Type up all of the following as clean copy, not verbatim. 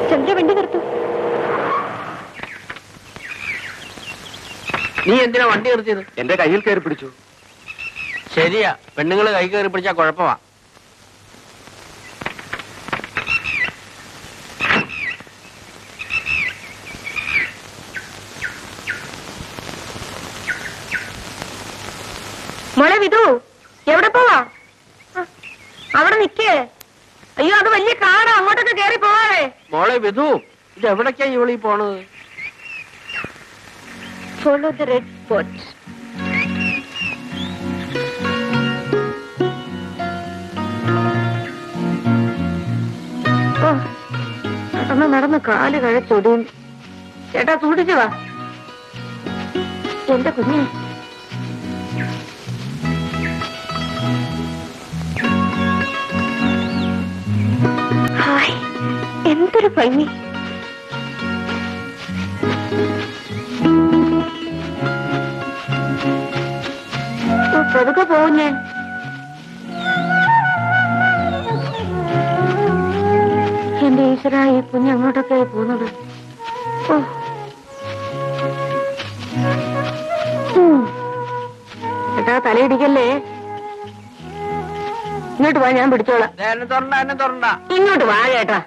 ചന്ദ്ര വണ്ടി നിർത്തും. നീ എന്തിനാ വണ്ടി നിർത്തിയത്? എന്റെ കയ്യിൽ കയറി പിടിച്ചു. ശരിയാ, പെണ്ണുങ്ങള് കൈ കയറി പിടിച്ചാ കുഴപ്പമാ. മോളെ വിധു, എവിടെ പോവാ? അവിടെ നിക്കേ. അയ്യോ, അത് വലിയ കാടാ, അങ്ങോട്ടൊക്കെ കേറി പോവാറേ. മോളെ വിധു, ഇത് എവിടേക്കാ ഇവളീ പോണത്? Follow the red spot. നടന്ന് കാല് കഴച്ചൊടിയും. ചേട്ടാ സൂക്ഷിച്ചു വാ. എന്റെ കുഞ്ഞെ, ഹായ്, എന്തൊരു ഭംഗി. പതുക്കെ പോവും ഞാൻ. എന്റെ ഈശ്വര, ഈ കുഞ്ഞ് അങ്ങോട്ടൊക്കെ പോകുന്നത്. ചേട്ടാ തലയിടിക്കല്ലേ. ഇങ്ങോട്ട് വാ, ഞാൻ പിടിച്ചോളാം. എന്നെ തുറണ്ട. ഇങ്ങോട്ട് വാ ചേട്ടാ.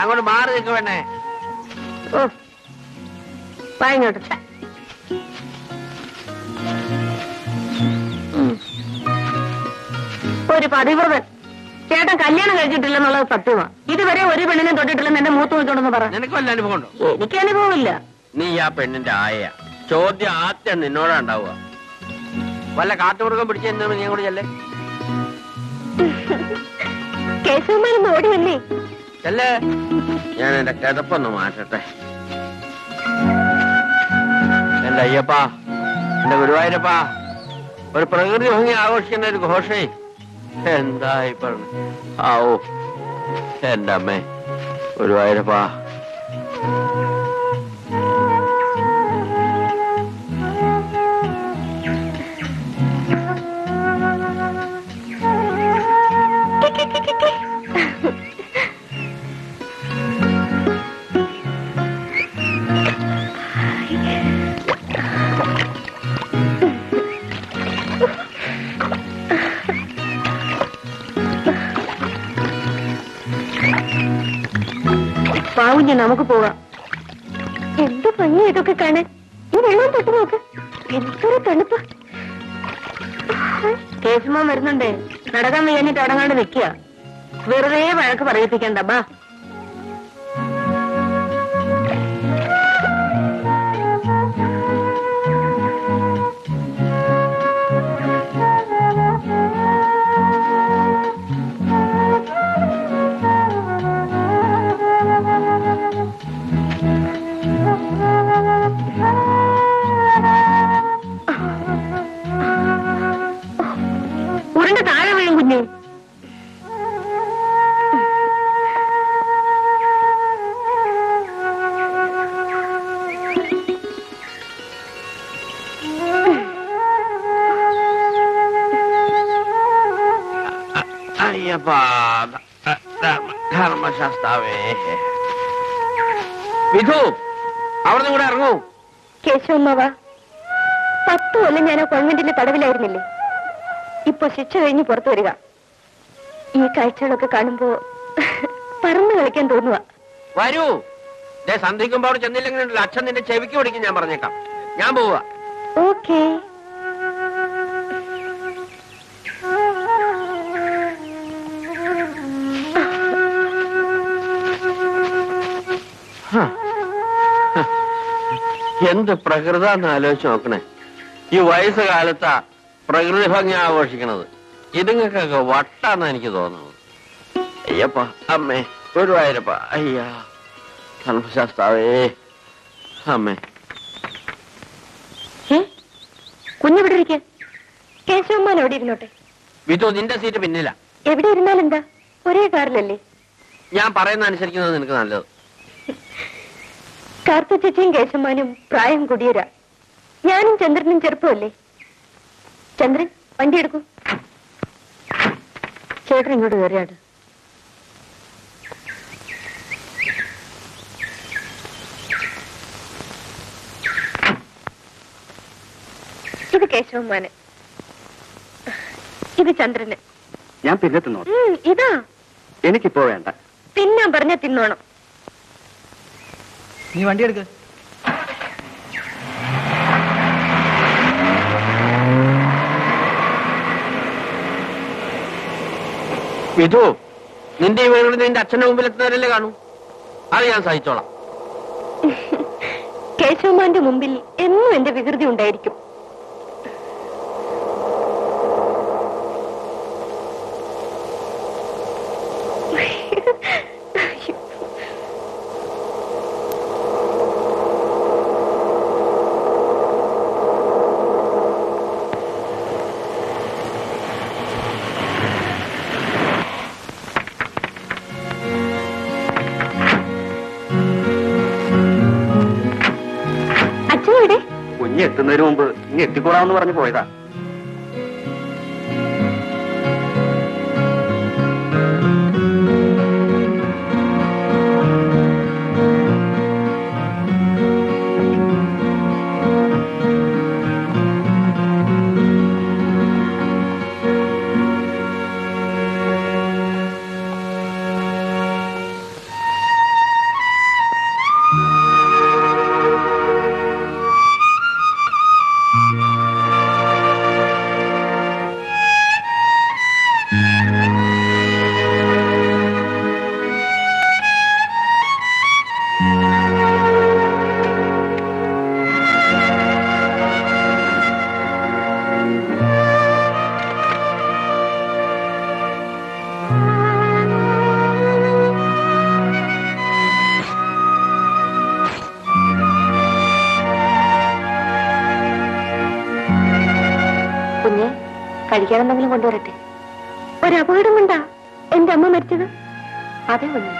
അങ്ങോട്ട് മാറി നിൽക്ക വേണേ. ഓ, വാ ഇങ്ങോട്ട്. ഒരു പതിവ്രതൻ. ചേട്ടൻ കല്യാണം കഴിച്ചിട്ടില്ലെന്നുള്ളത് സത്യമാണ്. ഇതുവരെ ഒരു പെണ്ണിനെ തൊട്ടിട്ടില്ലെന്ന് എന്റെ മൂത്ത് നോക്കിക്കൊണ്ടെന്ന് പറ. നിനക്ക് വല്ല അനുഭവം ഉണ്ടോ? എനിക്ക് അനുഭവമില്ല. നീ ആ പെണ്ണിന്റെ ആയ. ചോദ്യം ആദ്യം നിന്നോടാ ഉണ്ടാവുക. വല്ല കാട്ടുമൃഗം പിടിച്ചെന്ന് നീ കൂടി ചെല്ലേ. കേശവന്മാരൊന്നും ഓടിയല്ലേ? ചെല്ലേ, ഞാൻ എന്റെ കിതപ്പൊന്ന് മാറ്റട്ടെ. എന്റെ അയ്യപ്പാ, എന്റെ ഗുരുവായൂരപ്പാ, ഒരു പ്രകൃതി ഭംഗി ആഘോഷിക്കുന്ന ഒരു ഘോഷേ. എന്തായി പറഞ്ഞു? ആവോ എന്റെ അമ്മേ ഗുരുവായൂരപ്പാ. പാവുഞ്ഞ് നമുക്ക് പോവാം. എന്ത് ഭംഗി ഇതൊക്കെ കാണാൻ. ഈ വെള്ളം തൊട്ട് നോക്ക്, എന്തൊരു തണുപ്പ്. കേശുമാൻ വരുന്നുണ്ടേ. നടക്കാൻ വയ്യാഞ്ഞിട്ട് അടങ്ങാണ്ട് നിൽക്കുക. വെറുതെ വഴക്ക് പറയിപ്പിക്കണ്ട. ബാ. ഉരുണ്ട് താഴെ വീഴും കുഞ്ഞ്. അയ്യപ്പാ ധർമ്മശാസ്താവേ. വിധു, അവിടുന്ന് കൂടെ ഇറങ്ങൂ. കേശവമ്മ, 10 കൊല്ലം ഞാൻ ആ കോൺവെന്റിലെ തടവിലായിരുന്നില്ലേ. ഇപ്പൊ ശിക്ഷ കഴിഞ്ഞ് പുറത്തു വരിക. ഈ കാഴ്ചകളൊക്കെ കാണുമ്പോ പറന്നു കളിക്കാൻ തോന്നുക. വരൂ. സന്ധിക്കുമ്പോ അവിടെ ചെന്നില്ലെങ്കിൽ അച്ഛൻ നിന്റെ ചെവിക്ക് പിടിക്കും. ഞാൻ പറഞ്ഞേക്കാം. ഞാൻ പോവാ. ഓക്കേ. എന്ത് പ്രകൃതാന്ന് ആലോചിച്ച് നോക്കണേ. ഈ വയസ്സുകാലത്താ പ്രകൃതി ഭംഗി ആഘോഷിക്കണത്. ഇതുങ്ങൾക്കൊക്കെ വട്ടാന്ന് എനിക്ക് തോന്നുന്നത്. അയ്യപ്പ, അമ്മേ ഗുരുവായൂരപ്പ, അയ്യാ ധർമ്മശാസ്താവേ, അമ്മേ. കുഞ്ഞെവിടെ ഇരിക്കെ? കേശവമ്മാൻ എവിടെ ഇരുന്നോട്ടെ. വിധു, നിന്റെ സീറ്റ് പിന്നില്ല. എവിടെ ഇരുന്നാലെന്താ, ഒരേ കാറിലല്ലേ. ഞാൻ പറയുന്ന അനുസരിക്കുന്നത് നിനക്ക് നല്ലത്. കാർത്തു ചേച്ചിയും കേശവമ്മാനും പ്രായം കൂടിയരാ. ഞാനും ചന്ദ്രനും ചെറുപ്പമല്ലേ. ചന്ദ്രൻ, വണ്ടി എടുക്കൂ. ചേട്ടൻ ഇങ്ങോട്ട് കയറിയാട്. കേശവന്മാന്, ഇത് ചന്ദ്രന്. ഞാൻ പിന്നെ തിന്നോ? ഇതാ. എനിക്കിപ്പോ വേണ്ട. തിന്നാൻ പറഞ്ഞ തിന്നോണം. നീ വണ്ടി എടുക്ക. വിധു, നിന്റെ ഈ വീട് നിന്റെ അച്ഛന്റെ മുമ്പിൽ എത്തുന്നവരല്ലേ കാണൂ. അത് ഞാൻ സഹിച്ചോളാം. കേശവമാന്റെ മുമ്പിൽ എന്നും എന്റെ വികൃതി ഉണ്ടായിരിക്കും. കുഞ്ഞ് എത്തുന്നതിന് മുമ്പ് ഇനി എത്തിക്കോളാമെന്ന് പറഞ്ഞു പോയതാ. കുഞ്ഞെ, കഴിക്കാൻ എന്തെങ്കിലും കൊണ്ടുവരട്ടെ? ഒരപകടം കൊണ്ടാ എന്റെ അമ്മ മരിച്ചത്. അതെ കുഞ്ഞെ.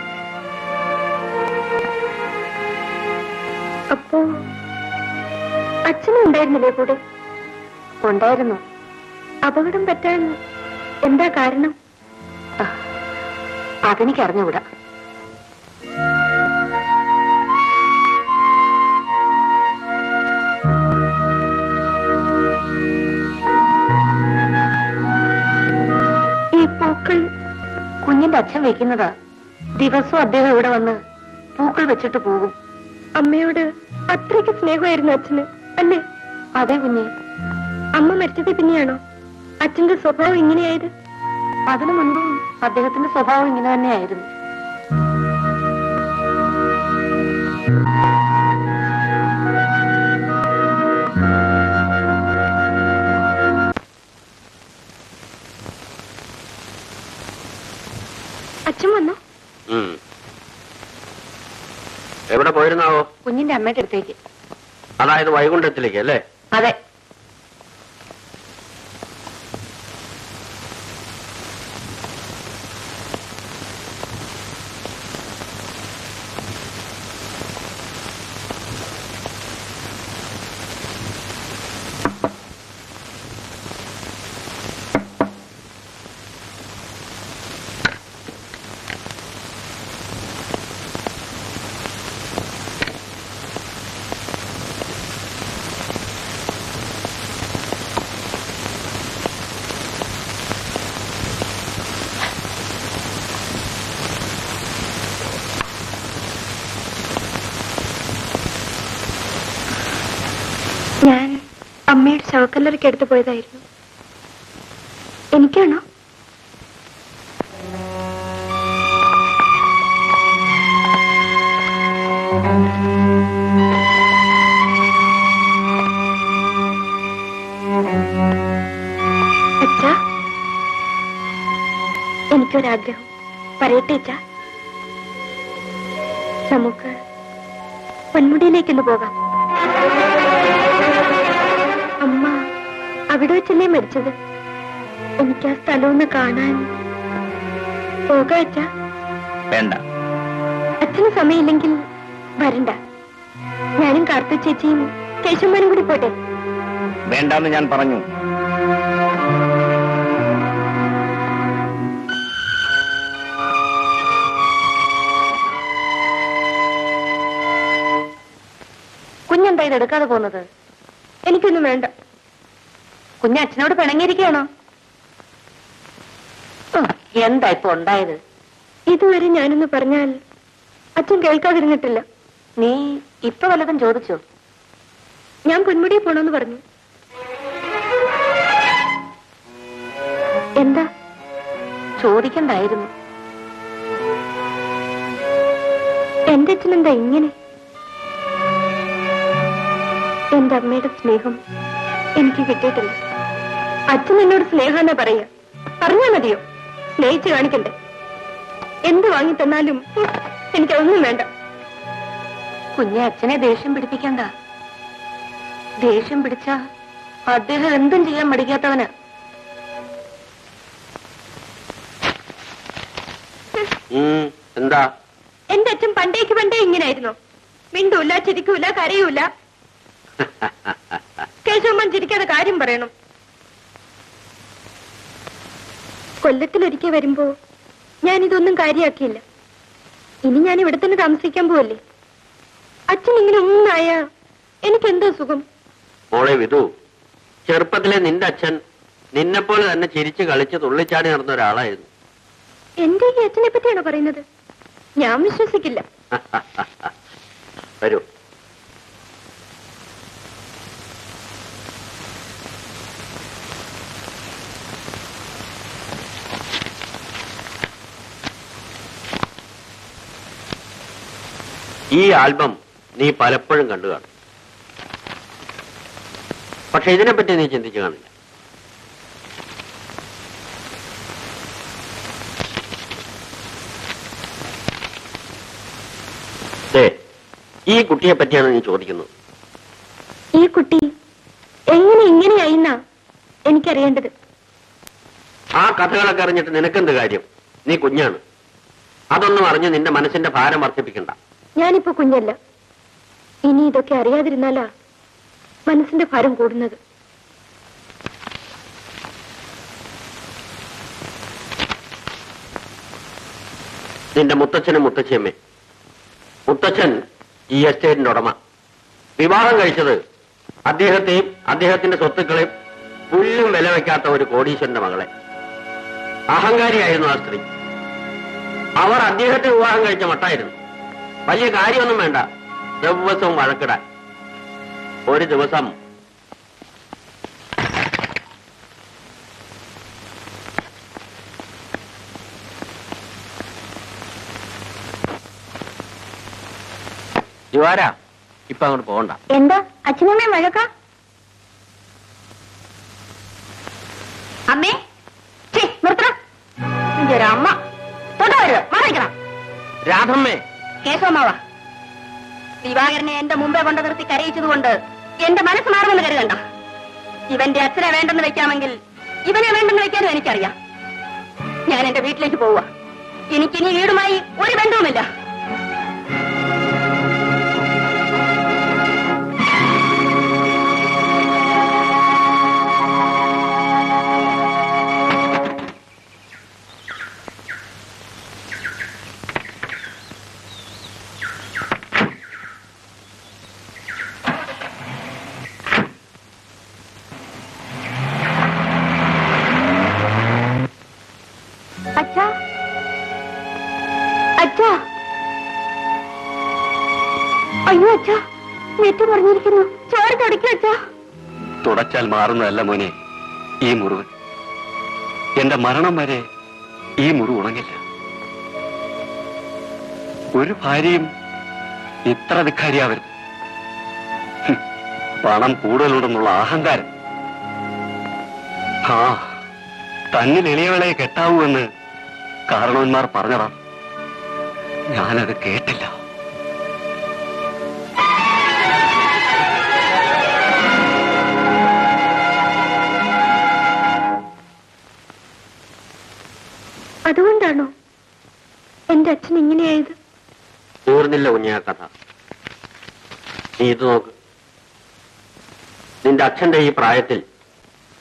അപ്പോ അച്ഛനും ഉണ്ടായിരുന്നില്ലേ കൂടെ? ഉണ്ടായിരുന്നു. അപകടം പറ്റാൻ എന്താ കാരണം? അതെനിക്കറിഞ്ഞുകൂടാ. കുഞ്ഞിന്റെ അച്ഛൻ വെക്കുന്നതാ. ദിവസവും അദ്ദേഹം ഇവിടെ വന്ന് പൂക്കൾ വെച്ചിട്ട് പോകും. അമ്മയോട് അത്രയ്ക്ക് സ്നേഹമായിരുന്നു അച്ഛന്, അല്ലേ? അതെ കുഞ്ഞെ. അമ്മ മരിച്ചത് പിന്നെയാണോ അച്ഛന്റെ സ്വഭാവം ഇങ്ങനെയായത്? അതിനു മുൻപും അദ്ദേഹത്തിന്റെ സ്വഭാവം ഇങ്ങനെ തന്നെയായിരുന്നു. അച്ഛൻ വന്നോ? എവിടെ പോയിരുന്നാവോ? കുഞ്ഞിന്റെ അമ്മയുടെ അടുത്തേക്ക്. അതായത് വൈകുണ്ഠത്തിലേക്ക് അല്ലേ? അതെ. ഞാൻ അമ്മയുടെ ശവക്കല്ലറയ്ക്ക് എടുത്തു പോയതായിരുന്നു. എനിക്കാണോ? അച്ഛാ, എനിക്കൊരാഗ്രഹം പറയട്ടെ അച്ഛാ? നമുക്ക് പൊന്മുടിയിലേക്കൊന്ന് പോകാം. അമ്മ അവിടെ വെച്ചല്ലേ മരിച്ചത്. എനിക്ക് ആ സ്ഥലമൊന്ന് കാണാൻ പോകാം അച്ഛാ? വേണ്ട. അച്ഛന് സമയമില്ലെങ്കിൽ വരണ്ട. ഞാനും കാർത്തു ചേച്ചിയും കേശവന്മാരും കൂടി പോട്ടെ. വേണ്ടെന്ന് ഞാൻ പറഞ്ഞു. കുഞ്ഞെന്താ ഇത് എടുക്കാതെ പോകുന്നത്? എനിക്കൊന്നും വേണ്ട. കുഞ്ഞ് അച്ഛനോട് പിണങ്ങിയിരിക്കുകയാണോ? എന്താ ഇപ്പൊ ഉണ്ടായത്? ഇതുവരെ ഞാനൊന്ന് പറഞ്ഞാൽ അച്ഛൻ കേൾക്കാതിരുന്നിട്ടില്ല. നീ ഇപ്പൊ വല്ലതും ചോദിച്ചോ? ഞാൻ പൊന്മുടിയിൽ പോണോന്ന് പറഞ്ഞു. എന്താ? ചോദിക്കണ്ടായിരുന്നു. എന്റെ അച്ഛനെന്താ ഇങ്ങനെ? എന്റെ അമ്മയുടെ സ്നേഹം എനിക്ക് കിട്ടിയിട്ടില്ല. അച്ഛൻ എന്നോട് സ്നേഹാന്നാ പറയാ. പറഞ്ഞാ മതിയോ? സ്നേഹിച്ച് കാണിക്കണ്ടേ? എന്ത് വാങ്ങി തന്നാലും എനിക്കതൊന്നും വേണ്ട. കുഞ്ഞെ അച്ഛനെ ദേഷ്യം പിടിപ്പിക്കണ്ട. ദേഷ്യം പിടിച്ച അദ്ദേഹം എന്തും ചെയ്യാൻ മടിക്കാത്തവന്. എന്താ? എന്റെ അച്ഛൻ പണ്ടേക്ക് പണ്ടേ ഇങ്ങനായിരുന്നു. മിണ്ടൂല, ചിരിക്കൂല, കരയൂല. കേശവമ്മൻ ചിരിക്കാതെ കാര്യം പറയണം. കൊല്ലത്തിലൊരിക്കൽ വരുമ്പോ ഞാനിതൊന്നും കാര്യമാക്കിയില്ല. ഇനി ഞാൻ ഇവിടെ തന്നെ താമസിക്കാൻ പോവല്ലേ. അച്ഛൻ ഇങ്ങനെ ഒന്നായ എനിക്കെന്തോ സുഖം. മോളെ വിധു, ചെറുപ്പത്തിലെ നിന്റെ അച്ഛൻ നിന്നെപ്പോലെ തന്നെ ചിരിച്ച് കളിച്ച് തുള്ളിച്ചാടി നടന്ന ഒരാളായിരുന്നു. എന്റെ ഈ അച്ഛനെ പറ്റിയാണോ പറയുന്നത്? ഞാൻ വിശ്വസിക്കില്ല. വരൂ. ഈ ആൽബം നീ പലപ്പോഴും കണ്ടു കാണും. പക്ഷെ ഇതിനെപ്പറ്റി നീ ചിന്തിച്ചു കാണില്ല. ഈ കുട്ടിയെ പറ്റിയാണ് നീ ചോദിക്കുന്നത്. ഈ കുട്ടി എങ്ങനെ ഇങ്ങനെയായിന്നാ എനിക്കറിയേണ്ടത്. ആ കഥകളൊക്കെ അറിഞ്ഞിട്ട് നിനക്കെന്ത് കാര്യം? നീ കുഞ്ഞാണ്. അതൊന്നും അറിഞ്ഞ് നിന്റെ മനസ്സിന്റെ ഭാരം വർദ്ധിപ്പിക്കണ്ട. ഞാനിപ്പോ കുഞ്ഞല്ല. ഇനി ഇതൊക്കെ അറിയാതിരുന്നാലാ മനസ്സിന്റെ ഭാരം കൂടുന്നത്. നിന്റെ മുത്തച്ഛനും മുത്തച്ഛയമ്മേ. മുത്തച്ഛൻ ഈ എസ്റ്റേറ്റിന്റെ ഉടമ. വിവാഹം കഴിച്ചത് അദ്ദേഹത്തെയും അദ്ദേഹത്തിന്റെ സ്വത്തുക്കളെയും പുല്ലും വില വയ്ക്കാത്ത ഒരു കോടീശ്വരന്റെ മകളെ. അഹങ്കാരിയായിരുന്നു ആ സ്ത്രീ. അവർ അദ്ദേഹത്തെ വിവാഹം കഴിച്ച മട്ടായിരുന്നു. വലിയ കാര്യമൊന്നും വേണ്ട, ദിവസവും വഴക്കിടാൻ. ഒരു ദിവസം ദ്വാര ഇപ്പൊ അങ്ങോട്ട് പോകണ്ട. എന്താ അച്ഛനമ്മേ വഴക്ക? അമ്മേ നിർത്തണം. അമ്മ മാറിക്കണം. രാധമ്മേ. കേശവമാവ, ദിവാകരനെ എന്റെ മുമ്പേ കൊണ്ട് നിർത്തി കരയിച്ചതുകൊണ്ട് എന്റെ മനസ്സ് മാറുമെന്ന് കരുതണ്ട. ഇവന്റെ അച്ഛനെ വേണ്ടെന്ന് വെക്കാമെങ്കിൽ ഇവനെ വേണ്ടെന്ന് വെക്കാനും എനിക്കറിയാം. ഞാൻ എന്റെ വീട്ടിലേക്ക് പോവുക. എനിക്കിനി വീടുമായി ഒരു ബന്ധവുമില്ല. അച്ഛാ, അച്ഛാ, അയ്യോ അച്ഛാ, നെറ്റ് പറഞ്ഞിരിക്കുന്നു. ചോര തുടയ്ക്കും അച്ഛാ. തുടച്ചാൽ മാറുന്നതല്ല മോനെ ഈ മുറിവ്. എന്റെ മരണം വരെ ഈ മുറിവ് ഉണങ്ങില്ല. ഒരു ഭാര്യയും ഇത്ര ധിക്കാരിയാവരുത്. പണം കൂടുതലുണ്ടെന്നുള്ള അഹങ്കാരം. ആ തന്നിൽ എളിയവളെ കെട്ടാവൂ എന്ന് കാരണവന്മാർ പറഞ്ഞതാ. ഞാനത് കേട്ടില്ല. അതുകൊണ്ടാണോ എന്റെ അച്ഛൻ ഇങ്ങനെയായത്? തീർന്നില്ല കുഞ്ഞാ കഥ. നീ ഇത് നോക്ക്. നിന്റെ അച്ഛന്റെ ഈ പ്രായത്തിൽ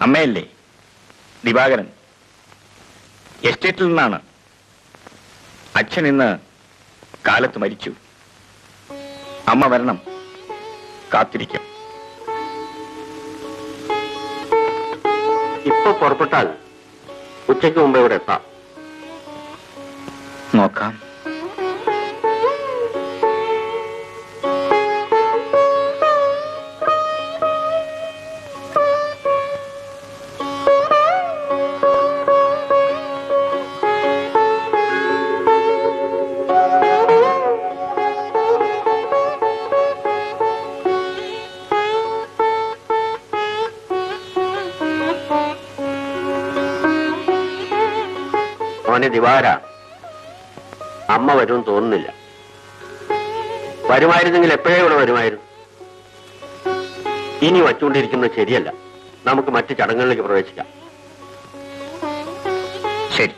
അമ്മയല്ലേ ദിവാകരൻ? എസ്റ്റേറ്റിൽ നിന്നാണ്. അച്ഛൻ ഇന്ന് കാലത്ത് മരിച്ചു. അമ്മ വരണം, കാത്തിരിക്കാം. ഇപ്പൊ പുറപ്പെട്ടാൽ ഉച്ചയ്ക്ക് മുമ്പ് ഇവിടെ എത്താം. നോക്കാം. മോനെ ദിവാര, അമ്മ വരുമെന്ന് തോന്നുന്നില്ല. വരുമായിരുന്നെങ്കിൽ എപ്പോഴേ ഇവിടെ വരുമായിരുന്നു. ഇനി വച്ചുകൊണ്ടിരിക്കുന്നത് ശരിയല്ല. നമുക്ക് മറ്റു ചടങ്ങുകളിലേക്ക് പ്രവേശിക്കാം. ശരി.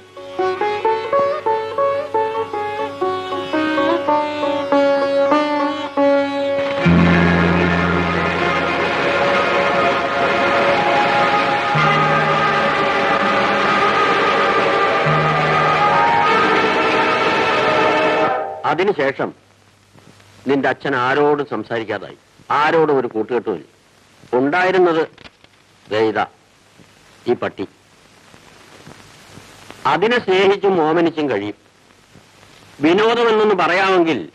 അതിനുശേഷം നിന്റെ അച്ഛൻ ആരോടും സംസാരിക്കാതായി. ആരോടും ഒരു കൂട്ടുകെട്ടുമില്ല. ഉണ്ടായിരുന്നത് ഇതാ ഈ പട്ടി. അതിനെ സ്നേഹിച്ചും ഓമനിച്ചും കഴിയും. വിനോദമെന്നൊന്ന് പറയാമെങ്കിൽ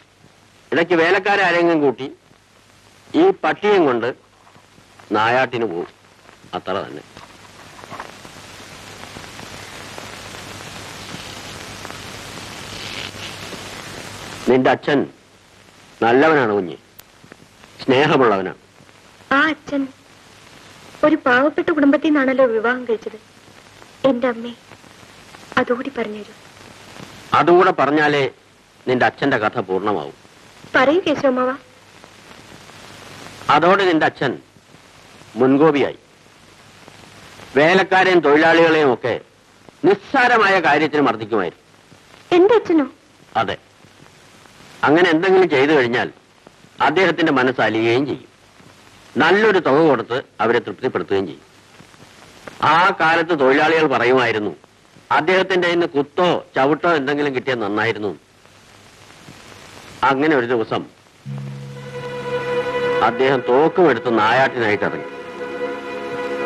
ഇടയ്ക്ക് വേലക്കാരെ ആരെങ്കിലും കൂട്ടി ഈ പട്ടിയും കൊണ്ട് നായാട്ടിന് പോകും. അത്ര തന്നെ. നിന്റെ അച്ഛൻ നല്ലവനാണ് കുഞ്ഞ്, സ്നേഹമുള്ളവനാണ്. ആ അച്ഛൻ ഒരു പാവപ്പെട്ട കുടുംബത്തിൽ നിന്നാണല്ലോ വിവാഹം കഴിച്ചത്. എന്റെ അമ്മേ, അതുകൂടി പറഞ്ഞുതരൂ. അതുകൂടെ പറഞ്ഞാലേ നിന്റെ അച്ഛന്റെ കഥ പൂർണ്ണമാവും. പറയൂ കേശവമാവ. അതോടെ നിന്റെ അച്ഛൻ മുൻകോപിയായി. വേലക്കാരെയും തൊഴിലാളികളെയും ഒക്കെ നിസ്സാരമായ കാര്യത്തിന് മർദ്ദിക്കുമായിരുന്നു. എന്റെ അച്ഛനോ? അതെ. അങ്ങനെ എന്തെങ്കിലും ചെയ്തു കഴിഞ്ഞാൽ അദ്ദേഹത്തിന്റെ മനസ്സ് അലിയുകയും ചെയ്യും. നല്ലൊരു തുക കൊടുത്ത് അവരെ തൃപ്തിപ്പെടുത്തുകയും ചെയ്യും. ആ കാലത്ത് തൊഴിലാളികൾ പറയുമായിരുന്നു, അദ്ദേഹത്തിന്റെ കയ്യിൽ നിന്ന് കുത്തോ ചവിട്ടോ എന്തെങ്കിലും കിട്ടിയാൽ നന്നായിരുന്നു. അങ്ങനെ ഒരു ദിവസം അദ്ദേഹം തോക്കുമെടുത്ത് നായാട്ടിനായിട്ട് ഇറങ്ങി.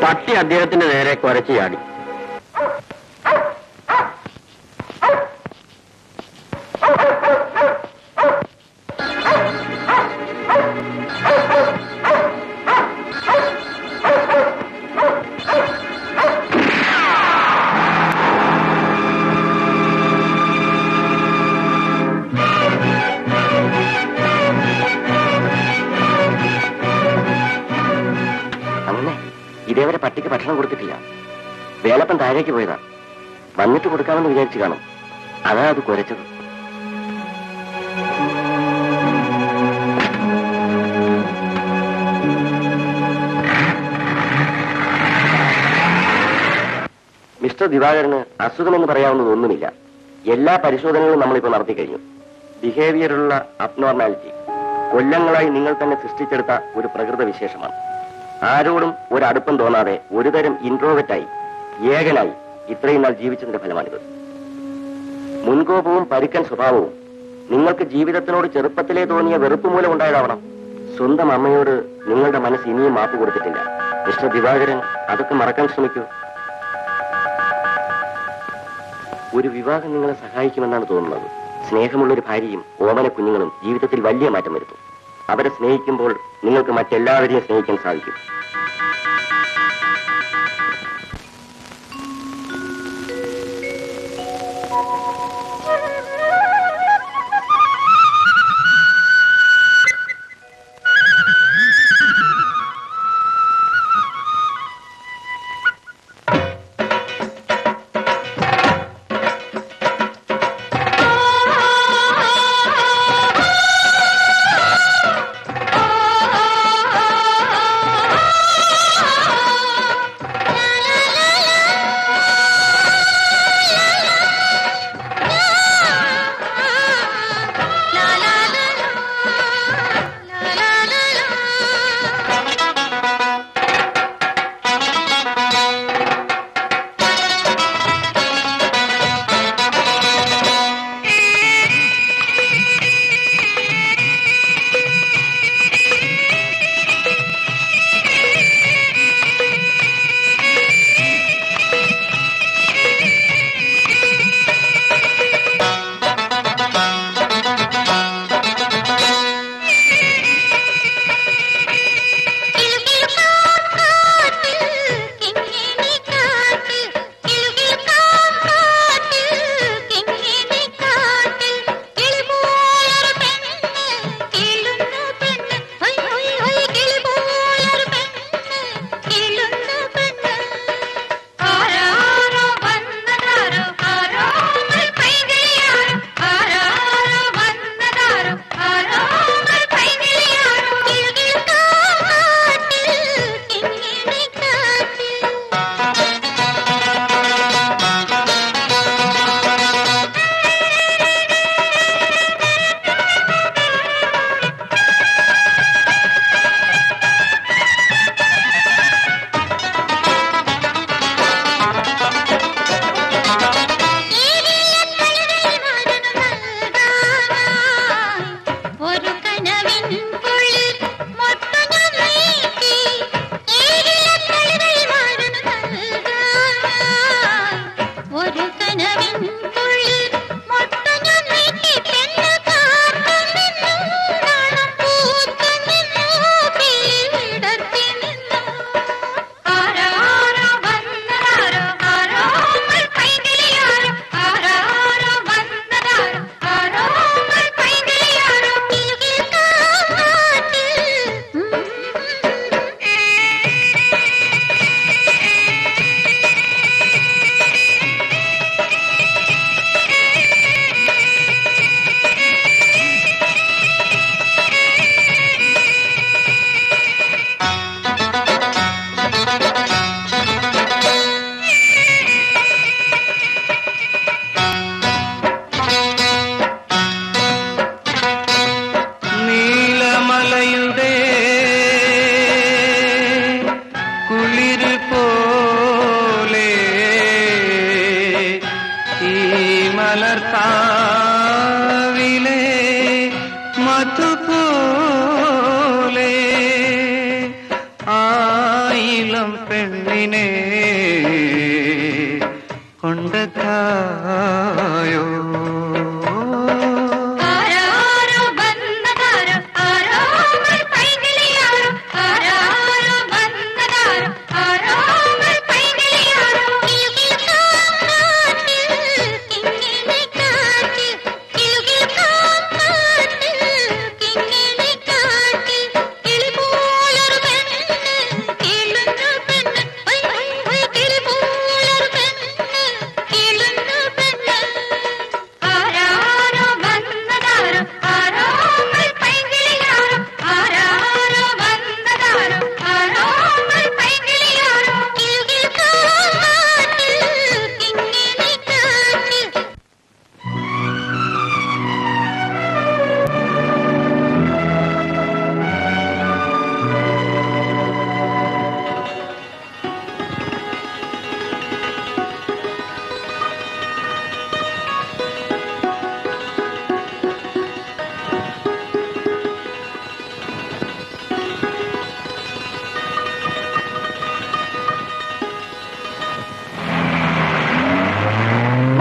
പട്ടി അദ്ദേഹത്തിന്റെ നേരെ കുരച്ചു ചാടി. ഇതേവരെ പട്ടിക്ക് ഭക്ഷണം കൊടുത്തിട്ടില്ല. വേലപ്പൻ താഴേക്ക് പോയതാ. വന്നിട്ട് കൊടുക്കാമെന്ന് വിചാരിച്ചു കാണും. അതാ അത് കുരച്ചത്. മിസ്റ്റർ ദിവാകരന് അസുഖമെന്ന് പറയാവുന്നതൊന്നുമില്ല. എല്ലാ പരിശോധനകളും നമ്മളിപ്പോൾ നടത്തി കഴിഞ്ഞു. ബിഹേവിയറുള്ള അബ്നോർമാലിറ്റി കൊല്ലങ്ങളായി നിങ്ങൾ തന്നെ സൃഷ്ടിച്ചെടുത്ത ഒരു പ്രകൃത വിശേഷമാണ്. ആരോടും ഒരടുപ്പം തോന്നാതെ ഒരുതരം ഇൻട്രോവെറ്റായി ഏകനായി ഇത്രയും നാൾ ജീവിച്ചതിന്റെ ഫലമാണിത്. മുൻകോപവും പരുക്കൻ സ്വഭാവവും നിങ്ങൾക്ക് ജീവിതത്തിനോട് ചെറുപ്പത്തിലേ തോന്നിയ വെറുപ്പ് മൂലം ഉണ്ടായതാവണം. സ്വന്തം അമ്മയോട് നിങ്ങളുടെ മനസ്സ് ഇനിയും മാപ്പ് കൊടുത്തിട്ടില്ല. മിസ്റ്റർ ദിവാകരൻ അതൊക്കെ മറക്കാൻ ശ്രമിക്കൂ. ഒരു വിവാഹം നിങ്ങളെ സഹായിക്കുമെന്നാണ് തോന്നുന്നത്. സ്നേഹമുള്ളൊരു ഭാര്യയും ഓമന കുഞ്ഞുങ്ങളും ജീവിതത്തിൽ വലിയ മാറ്റം വരുത്തും. അവരെ സ്നേഹിക്കുമ്പോൾ നിങ്ങൾക്ക് മറ്റെല്ലാവരെയും സ്നേഹിക്കാൻ സാധിക്കും.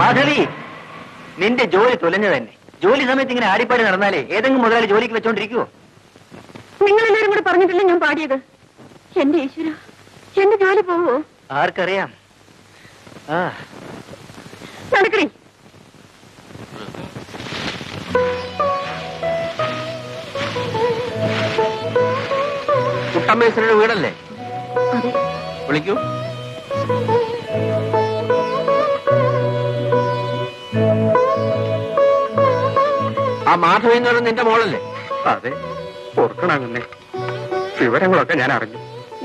മാധവി, നിന്റെ ജോലി തുലഞ്ഞു തന്നെ. ജോലി സമയത്ത് ഇങ്ങനെ ആടിപ്പാടി നടന്നാലേ ഏതെങ്കിലും മുതലാളി ജോലിക്ക് വെച്ചോണ്ടിരിക്കുവോ? നിങ്ങൾ എല്ലാവരും കൂടെ പറഞ്ഞിട്ടില്ല ഞാൻ പാടിയത്. എന്റെ ഈശ്വര, എന്റെ ജോലി പോവോ? ആർക്കറിയാം. ആ, നടക്കണേ. കുട്ടമ്മേശ്വരുടെ വീടല്ലേ? അതെ. വിളിക്കൂ. ആ മാധവി എന്ന് പറയുന്നത് നിന്റെ മോളല്ലേ? അതെ, ഓർക്കണാകുന്നേ. വിവരങ്ങളൊക്കെ ഞാൻ അറിഞ്ഞു.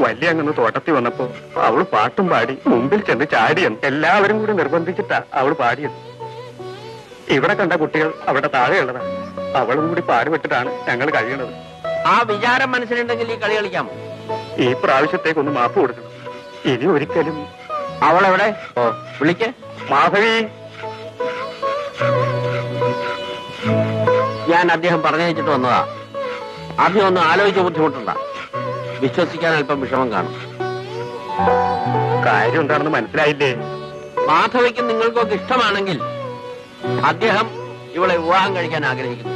വലിയ അങ്ങ് തോട്ടത്തിൽ വന്നപ്പോ അവള് പാട്ടും പാടി മുമ്പിൽ ചെന്ന് ചാടിയെന്ന് എല്ലാവരും കൂടി നിർബന്ധിച്ചിട്ടാ അവള് പാടിയത്. ഇവിടെ കണ്ട കുട്ടികൾ അവിടെ താഴെയുള്ളതാണ്. അവളും കൂടി പാടുപെട്ടിട്ടാണ് ഞങ്ങൾ കഴിയണത്. ആ വിചാരം മനസ്സിലുണ്ടെങ്കിൽ ഈ കളി കളിക്കാമോ? ഈ പ്രാവശ്യത്തേക്കൊന്ന് മാപ്പ് കൊടുക്കണം. ഇനി ഒരിക്കലും. അവളെവിടെ? ഓ, വിളിക്ക്. മാധവി, ഞാൻ അദ്ദേഹം പറഞ്ഞയച്ചിട്ട് വന്നതാ. ആദ്യം ഒന്ന് ആലോചിച്ച് ബുദ്ധിമുട്ടുണ്ട. വിശ്വസിക്കാൻ അല്പം വിഷമം കാണും. കാര്യം എന്താണെന്ന് മനസ്സിലായില്ലേ? മാധവിക്കും നിങ്ങൾക്കൊക്കെ ഇഷ്ടമാണെങ്കിൽ അദ്ദേഹം ഇവളെ വിവാഹം കഴിക്കാൻ ആഗ്രഹിക്കുന്നു.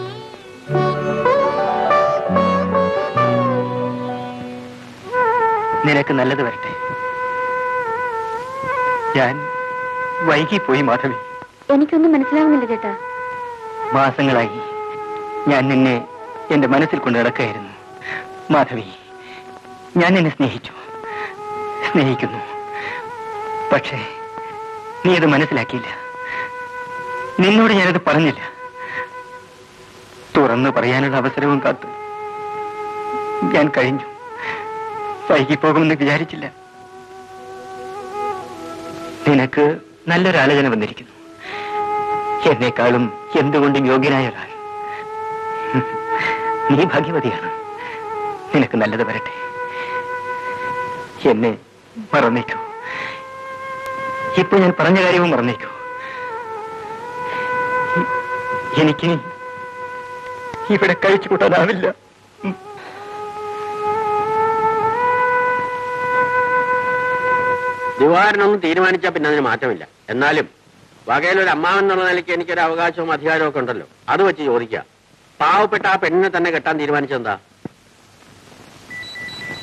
നിനക്ക് നല്ലത് വരട്ടെ. ഞാൻ വൈകിപ്പോയി മാധവി. എനിക്കൊന്നും മനസ്സിലാവുന്നില്ല ചേട്ടാ. മാസങ്ങളായി ഞാൻ നിന്നെ എന്റെ മനസ്സിൽ കൊണ്ട് നടക്കുകയായിരുന്നു. മാധവി, ഞാൻ നിന്നെ സ്നേഹിക്കുന്നു. പക്ഷേ നീ അത് മനസ്സിലാക്കിയില്ല. നിന്നോട് ഞാനത് പറഞ്ഞില്ല. തുറന്നു പറയാനുള്ള അവസരവും കാത്തു ഞാൻ കഴിഞ്ഞു. വൈകിപ്പോകുമെന്ന് വിചാരിച്ചില്ല. നിനക്ക് നല്ലൊരാലോചന വന്നിരിക്കുന്നു. എന്നെക്കാളും എന്തുകൊണ്ടും യോഗ്യനായ ഒരാൾ. നീ ഭാഗ്യവതിയാണ്. നിനക്ക് നല്ലത് വരട്ടെ. എന്നെ മറന്നേക്കൂ. ഇപ്പൊ ഞാൻ പറഞ്ഞ കാര്യവും മറന്നേക്കൂ. എനിക്ക് ഇവിടെ കഴിച്ചു കൂട്ടാനാവില്ല. ദിവാരനൊന്നും തീരുമാനിച്ചാൽ പിന്നെ അതിന് മാറ്റമില്ല. എന്നാലും വകയിലൊരു അമ്മാവൻ എന്നുള്ള നിലയ്ക്ക് എനിക്കൊരു അവകാശവും അധികാരവും ഒക്കെ ഉണ്ടല്ലോ. അത് വെച്ച് ചോദിക്കാം, പാവപ്പെട്ട ആ പെണ്ണിനെ തന്നെ കെട്ടാൻ തീരുമാനിച്ചെന്താ?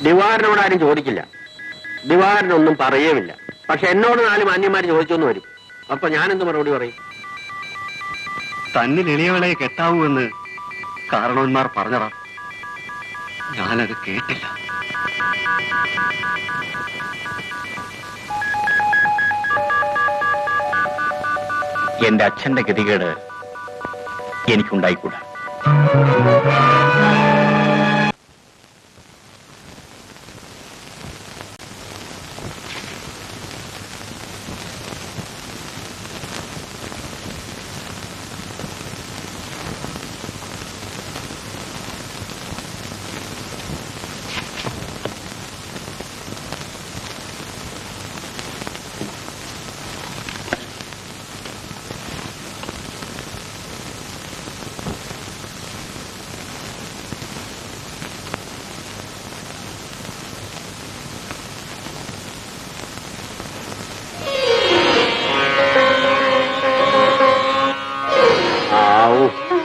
ദിവാരനോട് ആരും ചോദിക്കില്ല, ദിവാരനൊന്നും പറയുമില്ല. പക്ഷെ എന്നോട് 4 മാന്യന്മാർ ചോദിച്ചൊന്നു വരും. അപ്പൊ ഞാൻ എന്ത് മറുപടി പറയും? തന്നിൽ എളിയവളെ കെട്ടാവൂ എന്ന് കാരണവന്മാർ പറഞ്ഞതാ. ഞാനത് കേട്ടില്ല. എന്റെ അച്ഛന്റെ ഗതികേട് എനിക്കുണ്ടായിക്കൂടാ.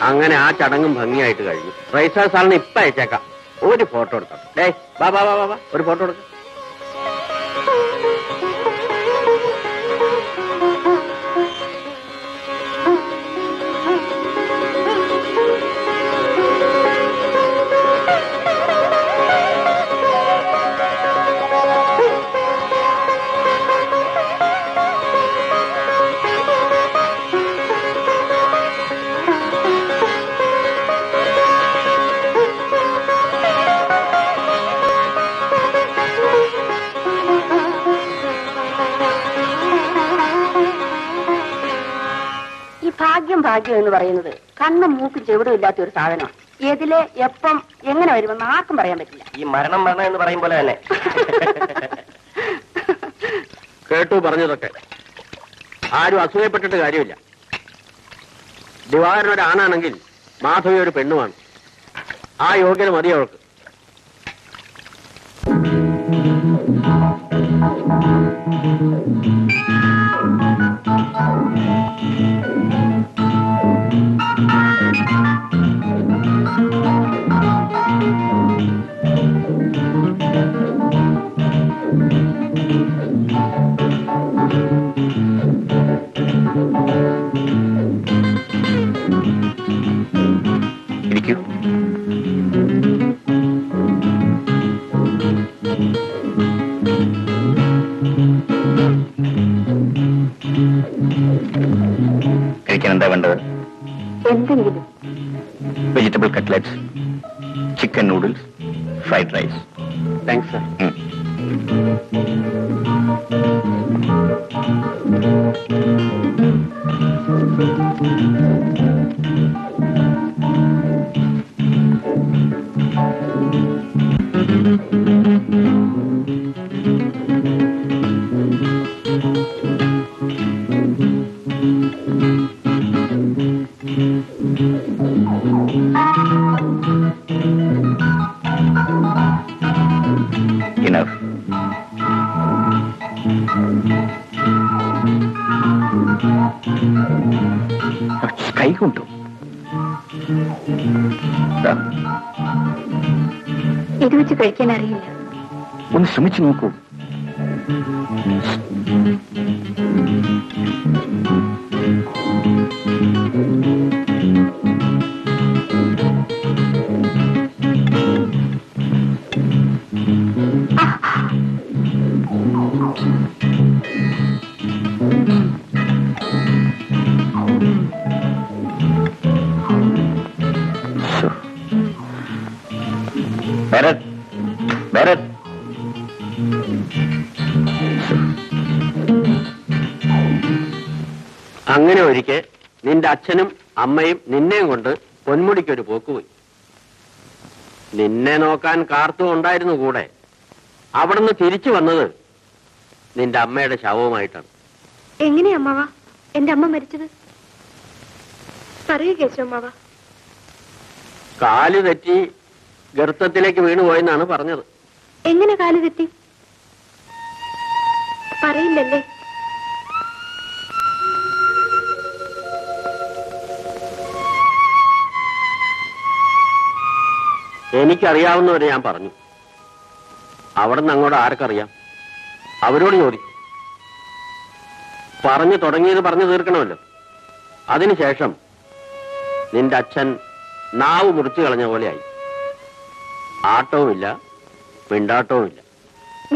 അങ്ങനെ ആ ചടങ്ങും ഭംഗിയായിട്ട് കഴിഞ്ഞു. റൈസാ സാറിന് ഇപ്പൊ അയച്ചേക്കാം. ഒരു ഫോട്ടോ എടുക്കാം. ഡേ ബാ ബാ ബാ ബാ, ഒരു ഫോട്ടോ എടുക്ക. ഭാഗ്യം എന്ന് പറയുന്നത് കണ്ണും മൂക്കും ചെവിടും ഇല്ലാത്ത ഒരു സാധനം. ഏതിലെ എപ്പം എങ്ങനെ വരുമെന്ന് ആർക്കും പറയാൻ പറ്റില്ല. ഈ മരണം എന്ന് പറയും പോലെ തന്നെ. കേട്ടു പറഞ്ഞതൊക്കെ. ആരും അസൂയപ്പെട്ടിട്ട് കാര്യമില്ല. ദിവാകരൻ ഒരാണാണെങ്കിൽ മാധവി ഒരു പെണ്ണുമാണ്. ആ യോഗ്യത മതി അവൾക്ക്. ഇരിക്കൂ. കഴിക്കാൻ എന്താ വേണ്ടത്? എന്തെങ്കിലും. Vegetable cutlets, chicken noodles, fried rice. Thanks sir. Enough. കൈ കൊണ്ടു. ഇത് വെച്ച് കഴിക്കാൻ അറിയില്ല. ഒന്ന് ശ്രമിച്ചു നോക്കൂ. ഭരത്, ഭരത്. അങ്ങനെ ഒരിക്കൽ നിന്റെ അച്ഛനും അമ്മയും നിന്നെയും കൊണ്ട് പൊന്മുടിക്കൊരു പോക്കുപോയി. നിന്നെ നോക്കാൻ കാർത്തും ഉണ്ടായിരുന്നു കൂടെ. അവിടുന്ന് തിരിച്ചു വന്നത് നിന്റെ അമ്മയുടെ ശവവുമായിട്ടാണ്. എങ്ങനെയാ അമ്മാവ എന്റെ അമ്മ മരിച്ചത്? പറയൂ കേശവമ്മാവ. കാല് തെറ്റി ഗർത്തത്തിലേക്ക് വീണുപോയെന്നാണ് പറഞ്ഞത്. എങ്ങനെ കാല് തെറ്റി? പറയില്ലല്ലേ? എനിക്കറിയാവുന്നവരെ ഞാൻ പറഞ്ഞു. അവിടെ നിന്ന് അങ്ങോട്ട് ആർക്കറിയാം? അവരോട് ചോദിക്കും. പറഞ്ഞു തുടങ്ങിയത് പറഞ്ഞു തീർക്കണമല്ലോ. അതിനുശേഷം നിന്റെ അച്ഛൻ നാവ് മുറിച്ചു കളഞ്ഞ പോലെയായി. ആട്ടവുമില്ല, മിണ്ടാട്ടവുമില്ല.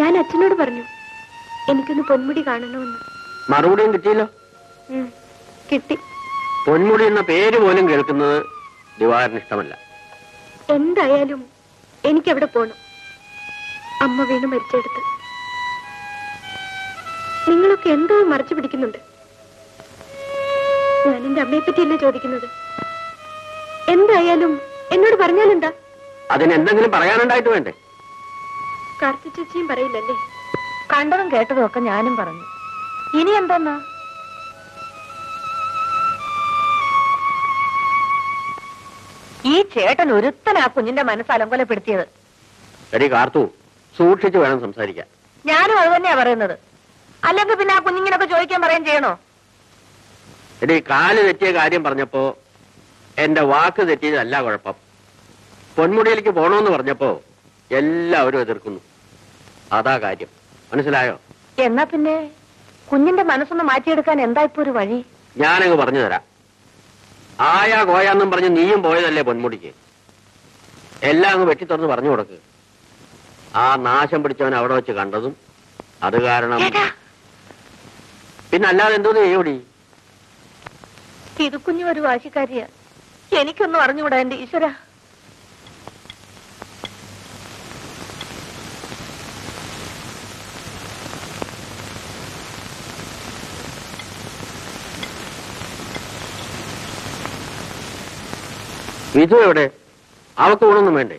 ഞാൻ അച്ഛനോട് പറഞ്ഞു എനിക്കൊന്ന് പൊന്മുടി കാണണമെന്ന്. മറുപടിയും കിട്ടിയില്ലോ. കിട്ടി. പൊന്മുടി എന്ന പേര് പോലും കേൾക്കുന്നത് ദിവാകരന് ഇഷ്ടമല്ല. എന്തായാലും എനിക്കവിടെ പോണം. അമ്മ വീണ് മരിച്ചെടുത്ത്. നിങ്ങളൊക്കെ എന്തോ മറച്ചു പിടിക്കുന്നുണ്ട്. ഞാൻ എന്റെ അമ്മയെ പറ്റിയല്ലേ ചോദിക്കുന്നത്. എന്തായാലും എന്നോട് പറഞ്ഞാലെന്താ? അതിനെന്തെങ്കിലും പറയാനുണ്ടായിട്ട് വേണ്ടേ? കാർത്തി ചേച്ചിയും പറയില്ലല്ലേ? കണ്ടതും കേട്ടതും ഒക്കെ ഞാനും പറഞ്ഞു. ഇനി എന്താന്നാ? ഈ ചേട്ടൻ ഒരുത്തനാ കുഞ്ഞിന്റെ മനസ്സ് അലങ്കോലപ്പെടുത്തിയത്. എടി കാർത്തു, സൂക്ഷിച്ചു വേണം സംസാരിക്കാൻ. ഞാനും അത് തന്നെയാ പറയുന്നത്. അല്ലെങ്കിൽ പിന്നെ ആ കുഞ്ഞിങ്ങനൊക്കെ ചോദിക്കാൻ പറയാൻ ചെയ്യണോ? എടി കാല് തെറ്റിയ കാര്യം പറഞ്ഞപ്പോ എന്റെ വാക്ക് തെറ്റിയതല്ല കുഴപ്പം. പൊന്മുടിയിലേക്ക് പോണോന്ന് പറഞ്ഞപ്പോ എല്ലാവരും എതിർക്കുന്നു. അതാ കാര്യം. മനസ്സിലായോ? എന്നാ പിന്നെ കുഞ്ഞിന്റെ മനസ്സൊന്ന് മാറ്റിയെടുക്കാൻ എന്താ ഇപ്പൊ ഒരു വഴി? ഞാനങ്ങ് പറഞ്ഞു തരാം. ആയാ കോയാന്നും പറഞ്ഞ് നീയും പോയതല്ലേ പൊന്മുടിക്ക്. എല്ലാം അങ്ങ് വെട്ടി തുറന്ന് പറഞ്ഞു കൊടുക്ക്. ആ നാശം പിടിച്ചവൻ അവിടെ വെച്ച് കണ്ടതും അത് കാരണം പിന്നെ അല്ലാതെ എന്തോന്ന് ചെയ്യൂടി? ഇത് കുഞ്ഞു ഒരു വാശിക്കാരിയാ. എനിക്കൊന്നും അറിഞ്ഞുകൂടാ എന്റെ ഈശ്വര. വിധു എവിടെ? അവക്ക് ഊണൊന്നും വേണ്ടേ?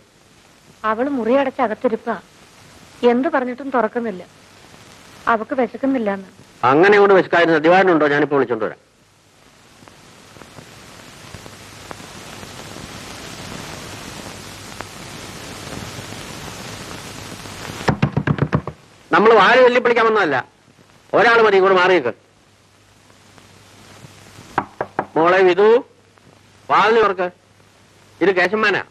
അവള് മുറിയടച്ച് അകത്തിരിപ്പാ. എന്ത് പറഞ്ഞിട്ടും തുറക്കുന്നില്ല. അവക്ക് വിശക്കുന്നില്ലെന്ന്. അങ്ങനെ കൊണ്ട് വിശക്കായിരുന്നു ദിവാകരനുണ്ടോ? ഞാനിപ്പോ വിളിച്ചോണ്ട് വരാം. നമ്മൾ വാഴ വെല്ലിപ്പിടിക്കാൻ വന്നതല്ല. ഒരാൾ മതി, ഇങ്ങോട്ട് മാറിയേക്ക്. മോളെ വിധു, വാതിൽ തുറക്ക്. ഇത് കേശവമാനാ.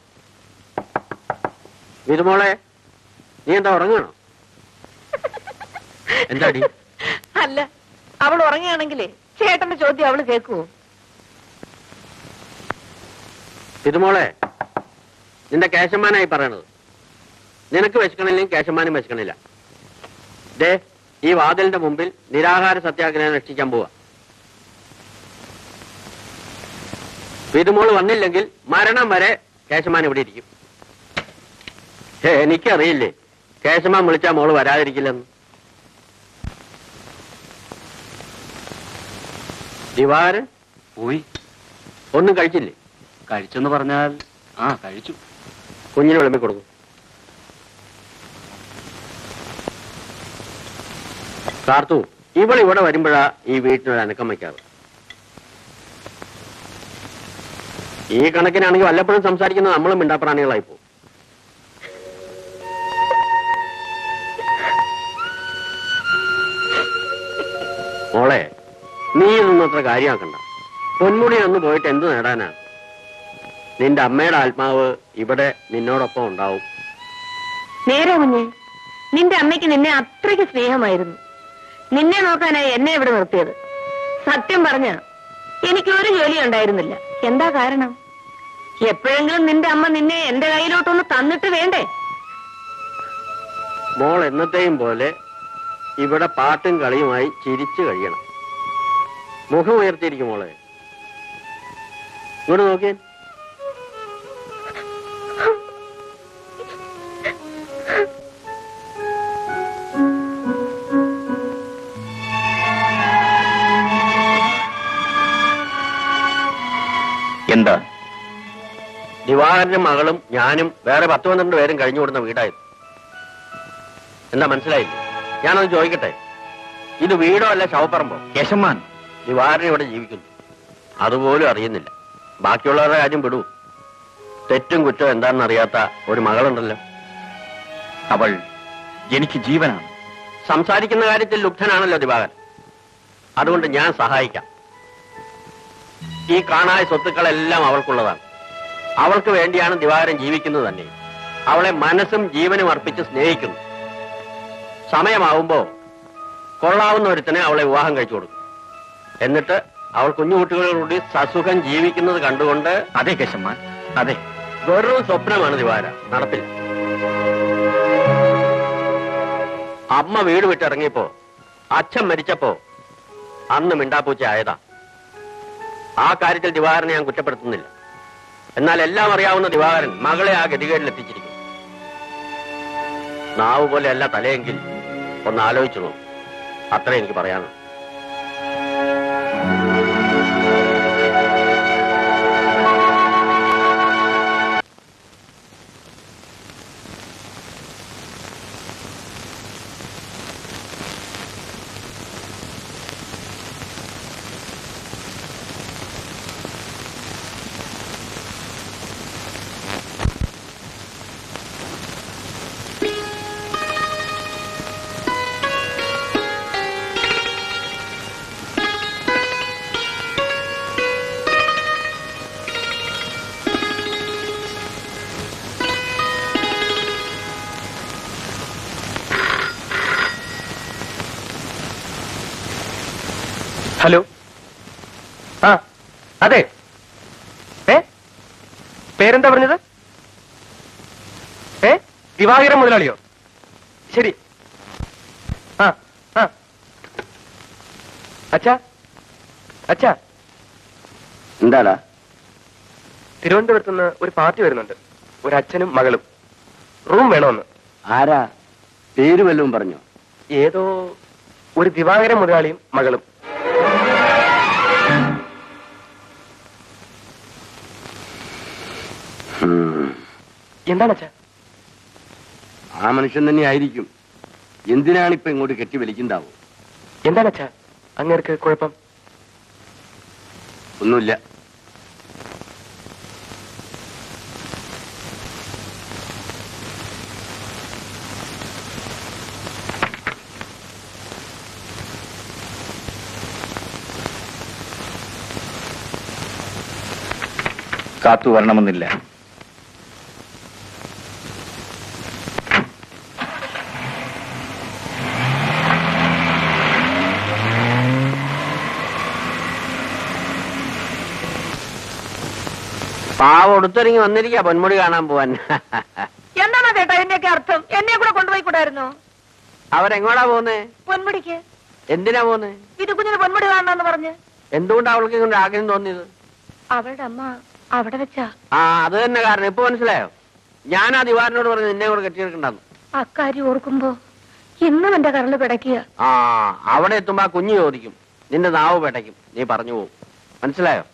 വിധുമോളെ, നീ എന്താ ഉറങ്ങണോ? എന്താടി? അല്ല, അവൾ ഉറങ്ങുകയാണെങ്കിലേ ചേട്ടന്റെ ചോദ്യം അവള് കേൾക്കുവോ? വിധുമോളെ, നിന്റെ കേശന്മാനായി പറയണത്. നിനക്ക് വിശക്കണില്ലെങ്കിൽ കേശന്മാനും വിശക്കണില്ല. ദേ, ഈ വാതിലിന്റെ മുമ്പിൽ നിരാഹാര സത്യാഗ്രഹം രക്ഷിക്കാൻ പോവാ. വിധുമോള് വന്നില്ലെങ്കിൽ മരണം വരെ കേശമാൻ ഇവിടെ ഇരിക്കും. എനിക്കറിയില്ലേ കേശമാൻ വിളിച്ചാൽ മോള് വരാതിരിക്കില്ലെന്ന്. ദിവാരൻ പോയി. ഒന്നും കഴിച്ചില്ലേ? കഴിച്ചെന്ന് പറഞ്ഞാൽ കഴിച്ചു. കുഞ്ഞിന് വിളമ്പി കൊടുക്കും. കാർത്തു, ഇവിടെ വരുമ്പോഴാ ഈ വീട്ടിനൊരു അനക്കം വയ്ക്കാറ്. ഈ കണക്കിനാണെങ്കിൽ വല്ലപ്പോഴും സംസാരിക്കുന്നത് നമ്മളും മിണ്ടാപ്രാണികളായി പോകും. മോളെ, നീ ഇതൊന്നും അത്ര കാര്യമാക്കണ്ട. പൊന്മുടി ഒന്ന് പോയിട്ട് എന്ത് നേടാനാ? നിന്റെ അമ്മയുടെ ആത്മാവ് ഇവിടെ നിന്നോടൊപ്പം ഉണ്ടാവും. നേരെ കുഞ്ഞെ, നിന്റെ അമ്മയ്ക്ക് നിന്നെ അത്രയ്ക്ക് സ്നേഹമായിരുന്നു. നിന്നെ നോക്കാനായി എന്നെ ഇവിടെ നിർത്തിയത്. സത്യം പറഞ്ഞ എനിക്ക് ഒരു ജോലി ഉണ്ടായിരുന്നില്ല. എന്താ കാരണം? എപ്പോഴെങ്കിലും നിന്റെ അമ്മ നിന്നെ എന്റെ കയ്യിലോട്ടൊന്ന് തന്നിട്ട് വേണ്ടേ? മോൾ എന്നത്തെയും പോലെ ഇവിടെ പാട്ടും കളിയുമായി ചിരിച്ചു കഴിയണം. മുഖം ഉയർത്തിയിരിക്കും മോളെ. ഇങ്ങോട്ട് നോക്കിയേ. എന്താ? ദിവാകരന്റെ മകളും ഞാനും വേറെ 10-12 പേരും കഴിഞ്ഞു കൊടുക്കുന്ന വീടായിരുന്നു. എന്താ മനസ്സിലായില്ലേ? ഞാനത് ചോദിക്കട്ടെ, ഇത് വീടോ അല്ല ശവപ്പറമ്പോ? കേശവൻ ദിവാകരൻ ഇവിടെ ജീവിക്കുന്നു, അതുപോലും അറിയുന്നില്ല. ബാക്കിയുള്ളവരുടെ കാര്യം വിടൂ. തെറ്റും കുറ്റവും എന്താണെന്ന് അറിയാത്ത ഒരു മകളുണ്ടല്ലോ. അവൾ എനിക്ക് ജീവനാണ്. സംസാരിക്കുന്ന കാര്യത്തിൽ ലുബ്ധനാണല്ലോ ദിവാകരൻ. അതുകൊണ്ട് ഞാൻ സഹായിക്കാം. ഈ കാണായ സ്വത്തുക്കളെല്ലാം അവൾക്കുള്ളതാണ്. അവൾക്ക് വേണ്ടിയാണ് ദിവാകരൻ ജീവിക്കുന്നത് തന്നെ. അവളെ മനസ്സും ജീവനും അർപ്പിച്ച് സ്നേഹിക്കുന്നു. സമയമാവുമ്പോ കൊള്ളാവുന്ന ഒരുത്തനെ അവളെ വിവാഹം കഴിച്ചു കൊടുക്കും. എന്നിട്ട് അവൾ കുഞ്ഞുകുട്ടികളോടുകൂടി സസുഖം ജീവിക്കുന്നത് കണ്ടുകൊണ്ട്... അതെ കേശവൻ, അതെ. വെറും സ്വപ്നമാണ് ദിവാര, നടപ്പില്ല. അമ്മ വീട് വിട്ടിറങ്ങിയപ്പോ, അച്ഛൻ മരിച്ചപ്പോ അന്ന് മിണ്ടാപ്പൂച്ച ആയതാ. ആ കാര്യത്തിൽ ദിവാകരനെ ഞാൻ കുറ്റപ്പെടുത്തുന്നില്ല. എന്നാൽ എല്ലാം അറിയാവുന്ന ദിവാകരൻ മകളെ ആ ഗതികേടിലെത്തിച്ചിരിക്കും. നാവ് പോലെ അല്ല തലയെങ്കിൽ ഒന്ന് ആലോചിച്ചു നോക്കും. അത്രേ എനിക്ക് പറയാനുള്ളൂ. ഹലോ. അതെ. പേരെന്താ പറഞ്ഞത്? ദിവാകരൻ മുതലാളിയോ? ശരി. അച്ഛാ, അച്ഛാ, എന്താടാ? തിരുവനന്തപുരത്തുനിന്ന് ഒരു പാർട്ടി വരുന്നുണ്ട്. ഒരു അച്ഛനും മകളും. റൂം വേണമെന്ന്. ആരാ? പേര് വല്ലതും പറഞ്ഞോ? ഏതോ ഒരു ദിവാകരൻ മുതലാളിയും മകളും. എന്താണ് അച്ഛാ? ആ മനുഷ്യൻ തന്നെ ആയിരിക്കും. എന്തിനാണിപ്പോ ഇങ്ങോട്ട് കെട്ടി വലിക്കുണ്ടാവും? എന്താണ് അച്ഛാ അങ്ങേർക്ക് കുഴപ്പം? ഒന്നുമില്ല. കാത്തു വരണമെന്നില്ല. പാവം എടുത്തൊരുങ്ങി വന്നിരിക്കാ പൊന്മുടി കാണാൻ പോവാൻ. എന്താണ് ചേട്ടാ എന്റെയൊക്കെ അർത്ഥം? എന്നെ കൂടെ കൊണ്ടുപോയി കൂടായിരുന്നോ? അവരെങ്ങോടാ പോന്നേ? പൊന്മുടിക്ക്. എന്തിനാ പോന്നേ? ഇത് കുഞ്ഞിന് പൊന്മുടി കാണണമെന്ന് പറഞ്ഞ്. എന്തുകൊണ്ടാ അവൾക്ക് ഇങ്ങനെ ആഗ്രഹം തോന്നിയത്? അവളുടെ അമ്മ അവിടെ വെച്ചാ. ആ അത് തന്നെ കാരണം. ഇപ്പൊ മനസ്സിലായോ? ഞാൻ ആ ദിവാരനോട് പറഞ്ഞു നിന്നെ കൂടെ കെട്ടിയെടുക്കണ്ടെന്ന്. അക്കാര്യം ഓർക്കുമ്പോ ഇന്നും എന്റെ കരള് പിടയ്ക്കുക. ആ അവിടെ എത്തുമ്പോ ആ കുഞ്ഞ് ചോദിക്കും, നിന്റെ നാവ് പെട്ടയ്ക്കും, നീ പറഞ്ഞു പോവും. മനസ്സിലായോ?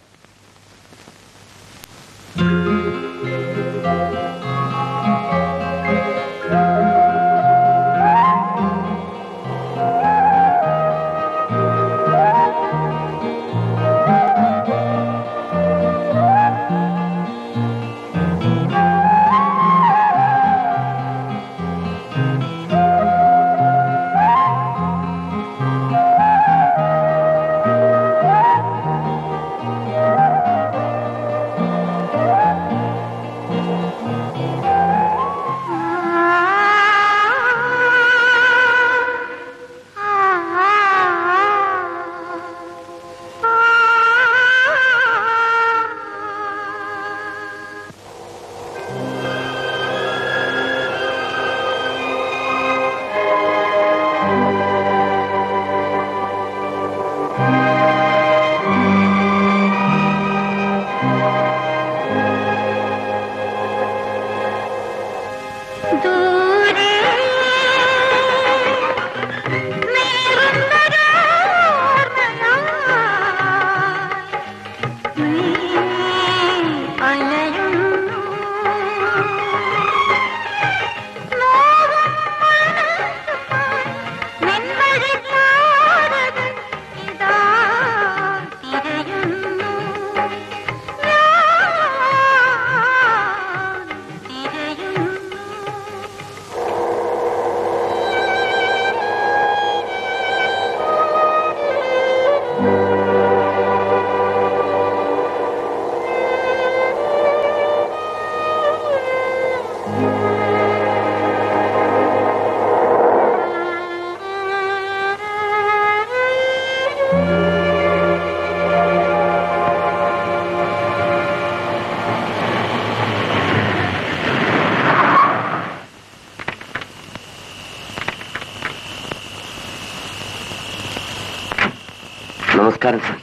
നമസ്കാരം സാർ.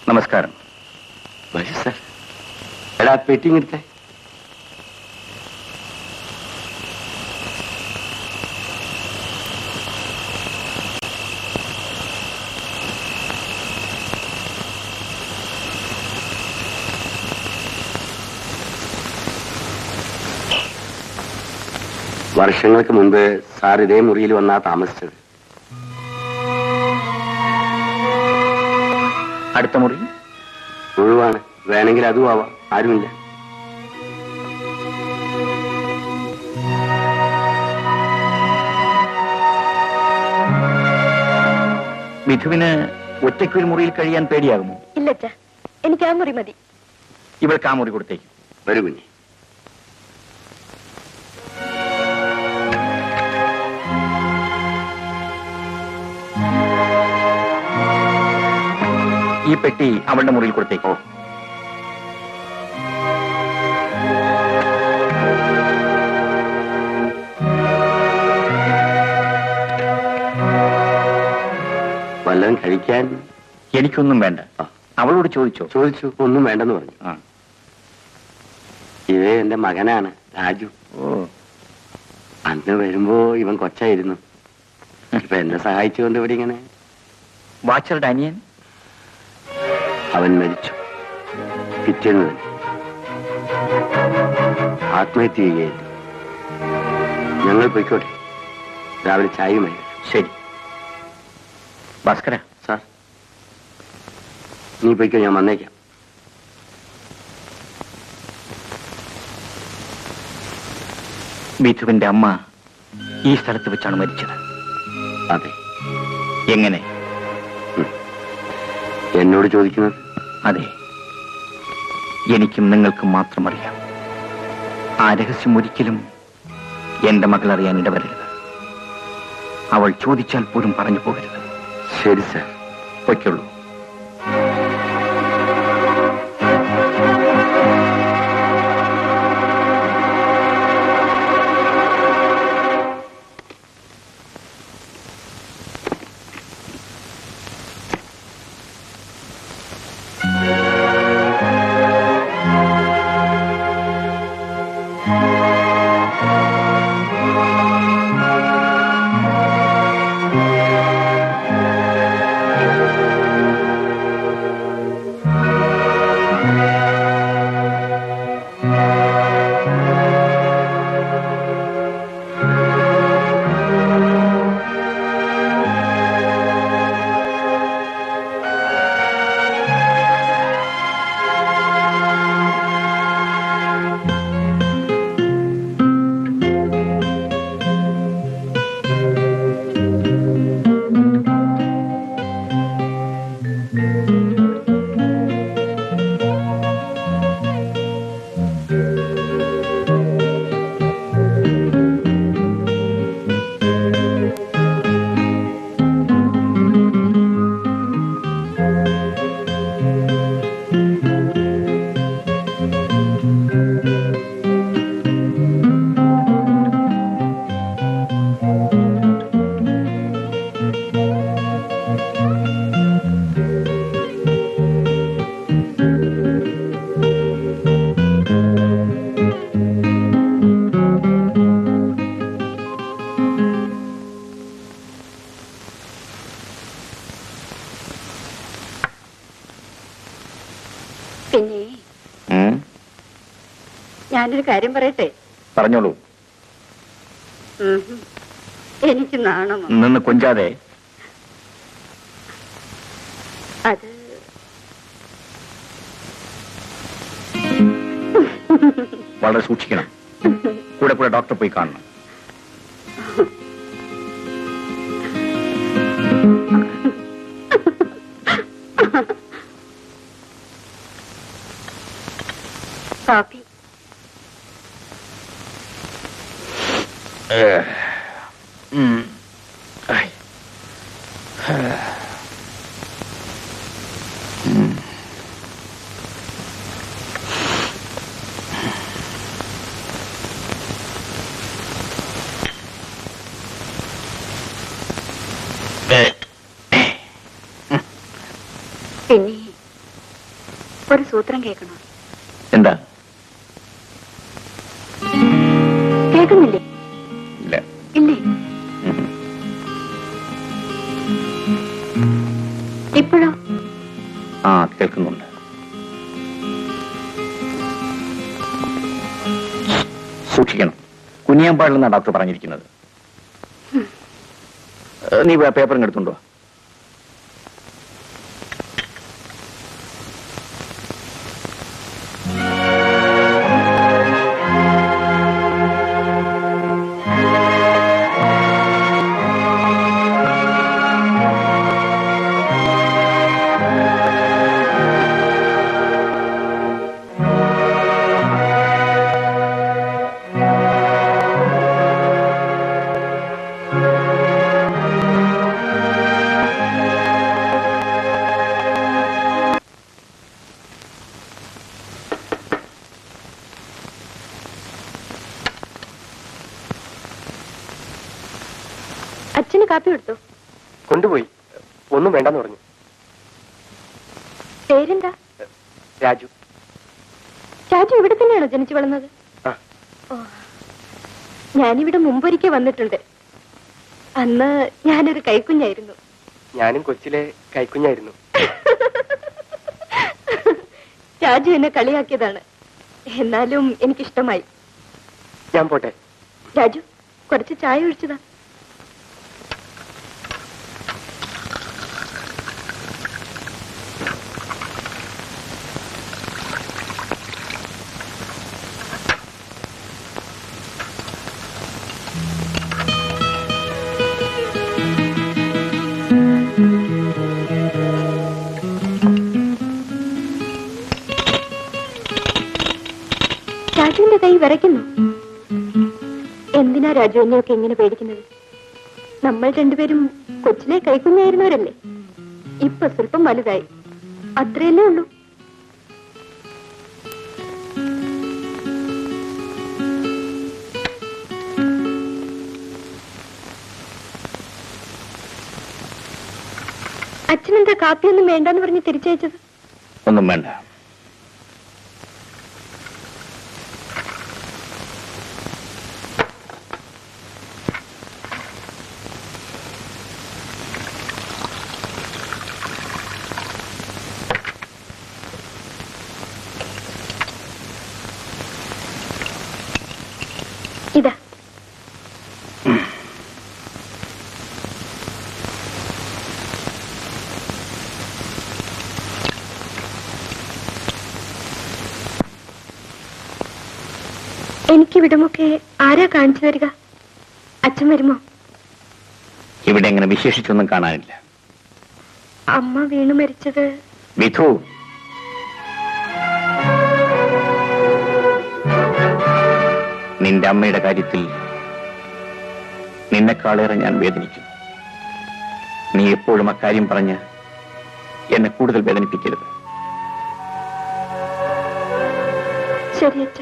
നമസ്കാരം. വരൂ സാർ. എടാ പെട്ടിങ് എടുത്തേ. വർഷങ്ങൾക്ക് മുൻപ് സാർ ഇതേ മുറിയിൽ വന്നാ താമസിച്ചത്. അടുത്ത മുറി ഒഴിവാണ്. വേണമെങ്കിൽ അതും ആവാം. ആരുമില്ല. മിഥുവിന് ഒറ്റയ്ക്കൊരു മുറിയിൽ കഴിയാൻ പേടിയാകുമോ? ഇല്ലച്ചാ, എനിക്ക് ആ മുറി മതി. ഇവൾക്ക് ആ മുറി കൊടുത്തേക്കും. വരൂ കുഞ്ഞി. ഈ പെട്ടി അവളുടെ മുറിയിൽ കൊടുത്തേക്കോ. വല്ലതും കഴിക്കാൻ? എനിക്കൊന്നും വേണ്ട. അവളോട് ചോദിച്ചോ? ചോദിച്ചു. ഒന്നും വേണ്ടെന്ന് പറഞ്ഞു. ഇത് എന്റെ മകനാണ് രാജു. അന്ന് വരുമ്പോ ഇവൻ കൊച്ചായിരുന്നു. ഇപ്പൊ എന്നെ സഹായിച്ചുകൊണ്ട് ഇവിടെ ഇങ്ങനെ. വാച്ചറുടെ അനിയൻ? അവൻ മരിച്ചു പിറ്റേന്ന് തന്നെ. ആത്മഹത്യ ചെയ്യുകയായിരുന്നു. ഞങ്ങൾ പോയിക്കോട്ടെ. രാവിലെ ചായയുമായി. ശരി. ഭാസ്കര. സാർ, നീ പോയിക്കോ, ഞാൻ വന്നേക്കാം. മിഥുവിന്റെ അമ്മ ഈ സ്ഥലത്ത് വെച്ചാണ് മരിച്ചത്. അതെ. എങ്ങനെ? എന്നോട് ചോദിക്കുന്നത്? അതെ, എനിക്കും നിങ്ങൾക്കും മാത്രം അറിയാം. ആ രഹസ്യം ഒരിക്കലും എന്റെ മകൾ അറിയാൻ ഇടവരരുത്. അവൾ ചോദിച്ചാൽ പോലും പറഞ്ഞു പോകരുത്. ശരി സാർ. പൊയ്ക്കുള്ളൂ. ഞാനൊരു കാര്യം പറയട്ടെ? പറഞ്ഞോളൂ. എനിക്ക് നാണമോ? നിന്ന് കൊഞ്ചാതെ. അത് വളരെ സൂക്ഷിക്കണം. കൂടെ കൂടെ ഡോക്ടറെ പോയി കാണണം. കാപ്പി. പിന്നെ ഒരു സൂത്രം കേൾക്കണോ? എന്താ? കേൾക്കുന്നില്ലേ? ഇല്ല. ഇല്ലേ? ഇപ്പോഴോ? ആ, കേൾക്കുന്നുണ്ട്. സൂക്ഷിക്കണം. കുനിയാൻ പാടില്ലെന്നാണ് ഡോക്ടർ പറഞ്ഞിരിക്കുന്നത്. നീ പേപ്പറും എടുത്തുണ്ടോ? അച്ഛന് കാപ്പി കൊടുത്തു. കൊണ്ടുപോയി. ഒന്നും വേണ്ടെന്ന് പറഞ്ഞു. പേരെന്താ? രാജു. രാജു ഇവിടെ തന്നെയാണോ ജനിച്ചു വളർന്നത്? ആ. ഓ, ഞാനിവിടെ മുമ്പൊരിക്കൽ വന്നിട്ടുണ്ട്. അന്ന് ഞാനൊരു കൈക്കുഞ്ഞായിരുന്നു. ഞാനും കൊച്ചിലെ കൈക്കുഞ്ഞായിരുന്നു. രാജു എന്നെ കളിയാക്കിയതാണ്. എന്നാലും എനിക്കിഷ്ടമായി. ഞാൻ പോട്ടെ. രാജു, കുറച്ച് ചായ ഒഴിച്ചതാ. രാജുവിന്റെ കൈ വിറയ്ക്കുന്നു. എന്തിനാ രാജു എന്നെയൊക്കെ എങ്ങനെ പേടിക്കുന്നത്? നമ്മൾ രണ്ടുപേരും കൊച്ചിലെ കൈക്കുഞ്ഞായിരുന്നവരല്ലേ. ഇപ്പൊ സ്വല്പം വലുതായി, അത്രയല്ലേ ഉള്ളൂ. അച്ഛനെന്താ കാപ്പിയൊന്നും വേണ്ടെന്ന് പറഞ്ഞ് തിരിച്ചയച്ചത്? ഒന്നും വേണ്ട. ഇതാ. എനിക്കിവിടമൊക്കെ ആരാ കാണിച്ചു തരിക? അച്ഛൻ വരുമോ? ഇവിടെ എങ്ങനെ വിശേഷിച്ചൊന്നും കാണാനില്ല. അമ്മ വീണു മരിച്ചത്. വിധു, നിന്റെ അമ്മയുടെ കാര്യത്തിൽ നിന്നെക്കാളേറെ ഞാൻ വേദനിക്കുന്നു. നീ എപ്പോഴും അക്കാര്യം പറഞ്ഞ് എന്നെ കൂടുതൽ വേദനിപ്പിക്കരുത്. ശരി അച്ഛ.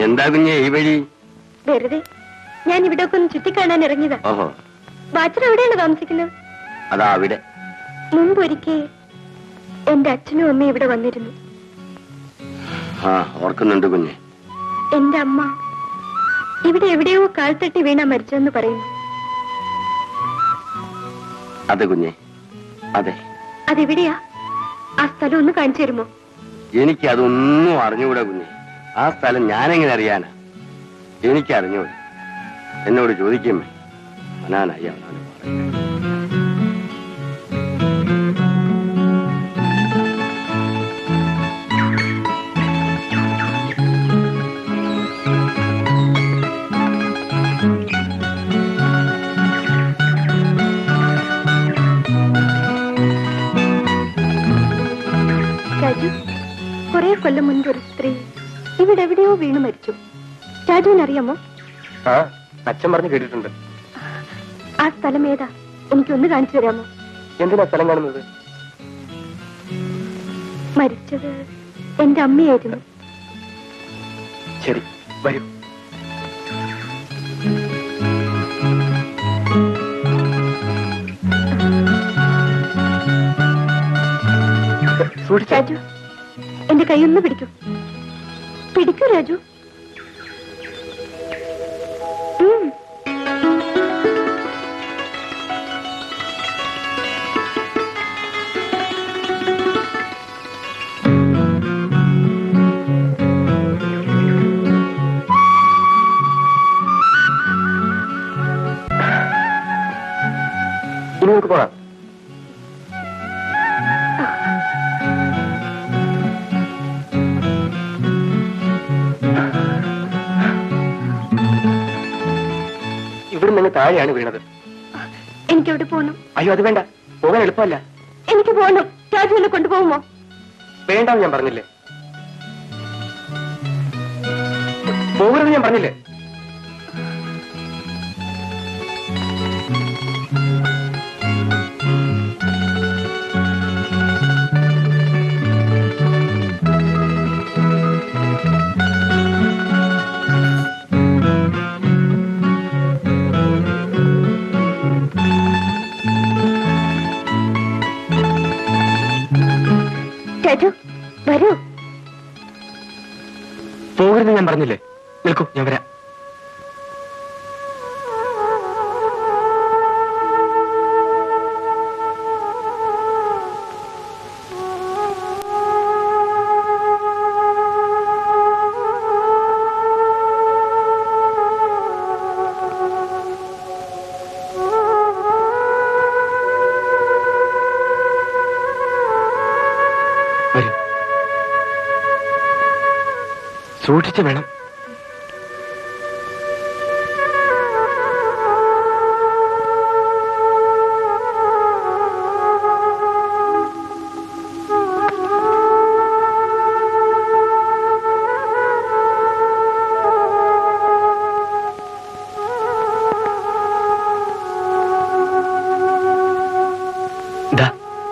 എന്താ കുഞ്ഞെ ഈ വഴി? വെറുതെ ഞാൻ ഇവിടെ ഒക്കെ ഒന്ന് ചുറ്റിക്കാണാൻ ഇറങ്ങിയതാ. ഓഹോ. വാച്ചൻ എവിടെയാണ് താമസിക്കുന്നത്? അതാ അവിടെ. മുമ്പൊരിക്കൽ എന്റെ അച്ഛനും അമ്മയും ഇവിടെ വന്നിരുന്നു. ആ, ഓർക്കുന്നുണ്ട് കുഞ്ഞെ. എന്റെ അമ്മ ഇവിടെ എവിടെയോ കാൽത്തട്ടി വീണ മരിച്ചെന്ന് പറയുന്നു. അതെ കുഞ്ഞെ, അതെ. അതെവിടെയാ? ആ സ്ഥലം ഒന്ന് കാണിച്ചു തരുമോ? എനിക്കതൊന്നും അറിഞ്ഞുകൂടാ കുഞ്ഞെ. ആ സ്ഥലം ഞാനെങ്ങനെ അറിയാനാ? എനിക്കറിഞ്ഞൂടാ. എന്നോട് ചോദിക്കും അനാനായി അവനാണ് പറയുന്നത്. രാജു, കുറെ കൊല്ലം മുൻപ് ഒരു സ്ത്രീ ഇവിടെ എവിടെയോ വീണു മരിച്ചു. രാജുവിനറിയാമോ? ആ, അച്ഛൻ പറഞ്ഞു കേട്ടിട്ടുണ്ട്. ആ സ്ഥലം ഏതാ? എനിക്കൊന്ന് കാണിച്ചു തരാമോ? എന്തിനാ സ്ഥലം കാണുന്നത്? മരിച്ചത് എന്റെ അമ്മയായിരുന്നു. ശരി, വരൂ. രാജു, എന്റെ കൈയൊന്ന് പിടിക്കൂ. പിടിക്കൂ രാജു. ഇനി നമുക്ക് പോകാം. ഇവിടെ നിന്ന് താഴെയാണ് വീണത്. എനിക്കെവിടെ പോകണം? അയ്യോ, അത് വേണ്ട. പോകാൻ എളുപ്പമല്ല. എനിക്ക് പോകണം. രാജു എന്നെ കൊണ്ടുപോകുമോ? വേണ്ടാന്ന് ഞാൻ പറഞ്ഞില്ലേ. പോകരുത് ഞാൻ പറഞ്ഞില്ലേ. രാജു, വരൂ. പോകരുത് ഞാൻ പറഞ്ഞില്ലേ. നിൽക്കൂ, ഞാൻ വരാം. വരൂ. സൂക്ഷിച്ച് വേണം. ദാ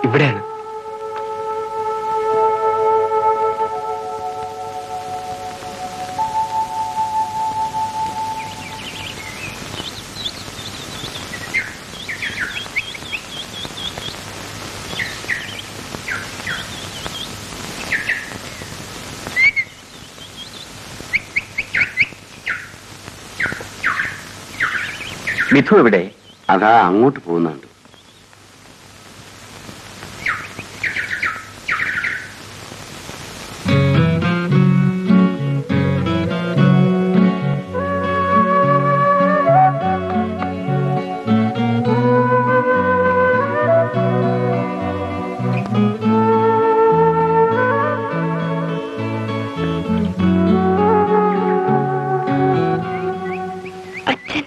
ഇവിടെയാണ്. മിഥു എവിടെ? അതാ അങ്ങോട്ട് പോകുന്നുണ്ട്. അച്ഛൻ,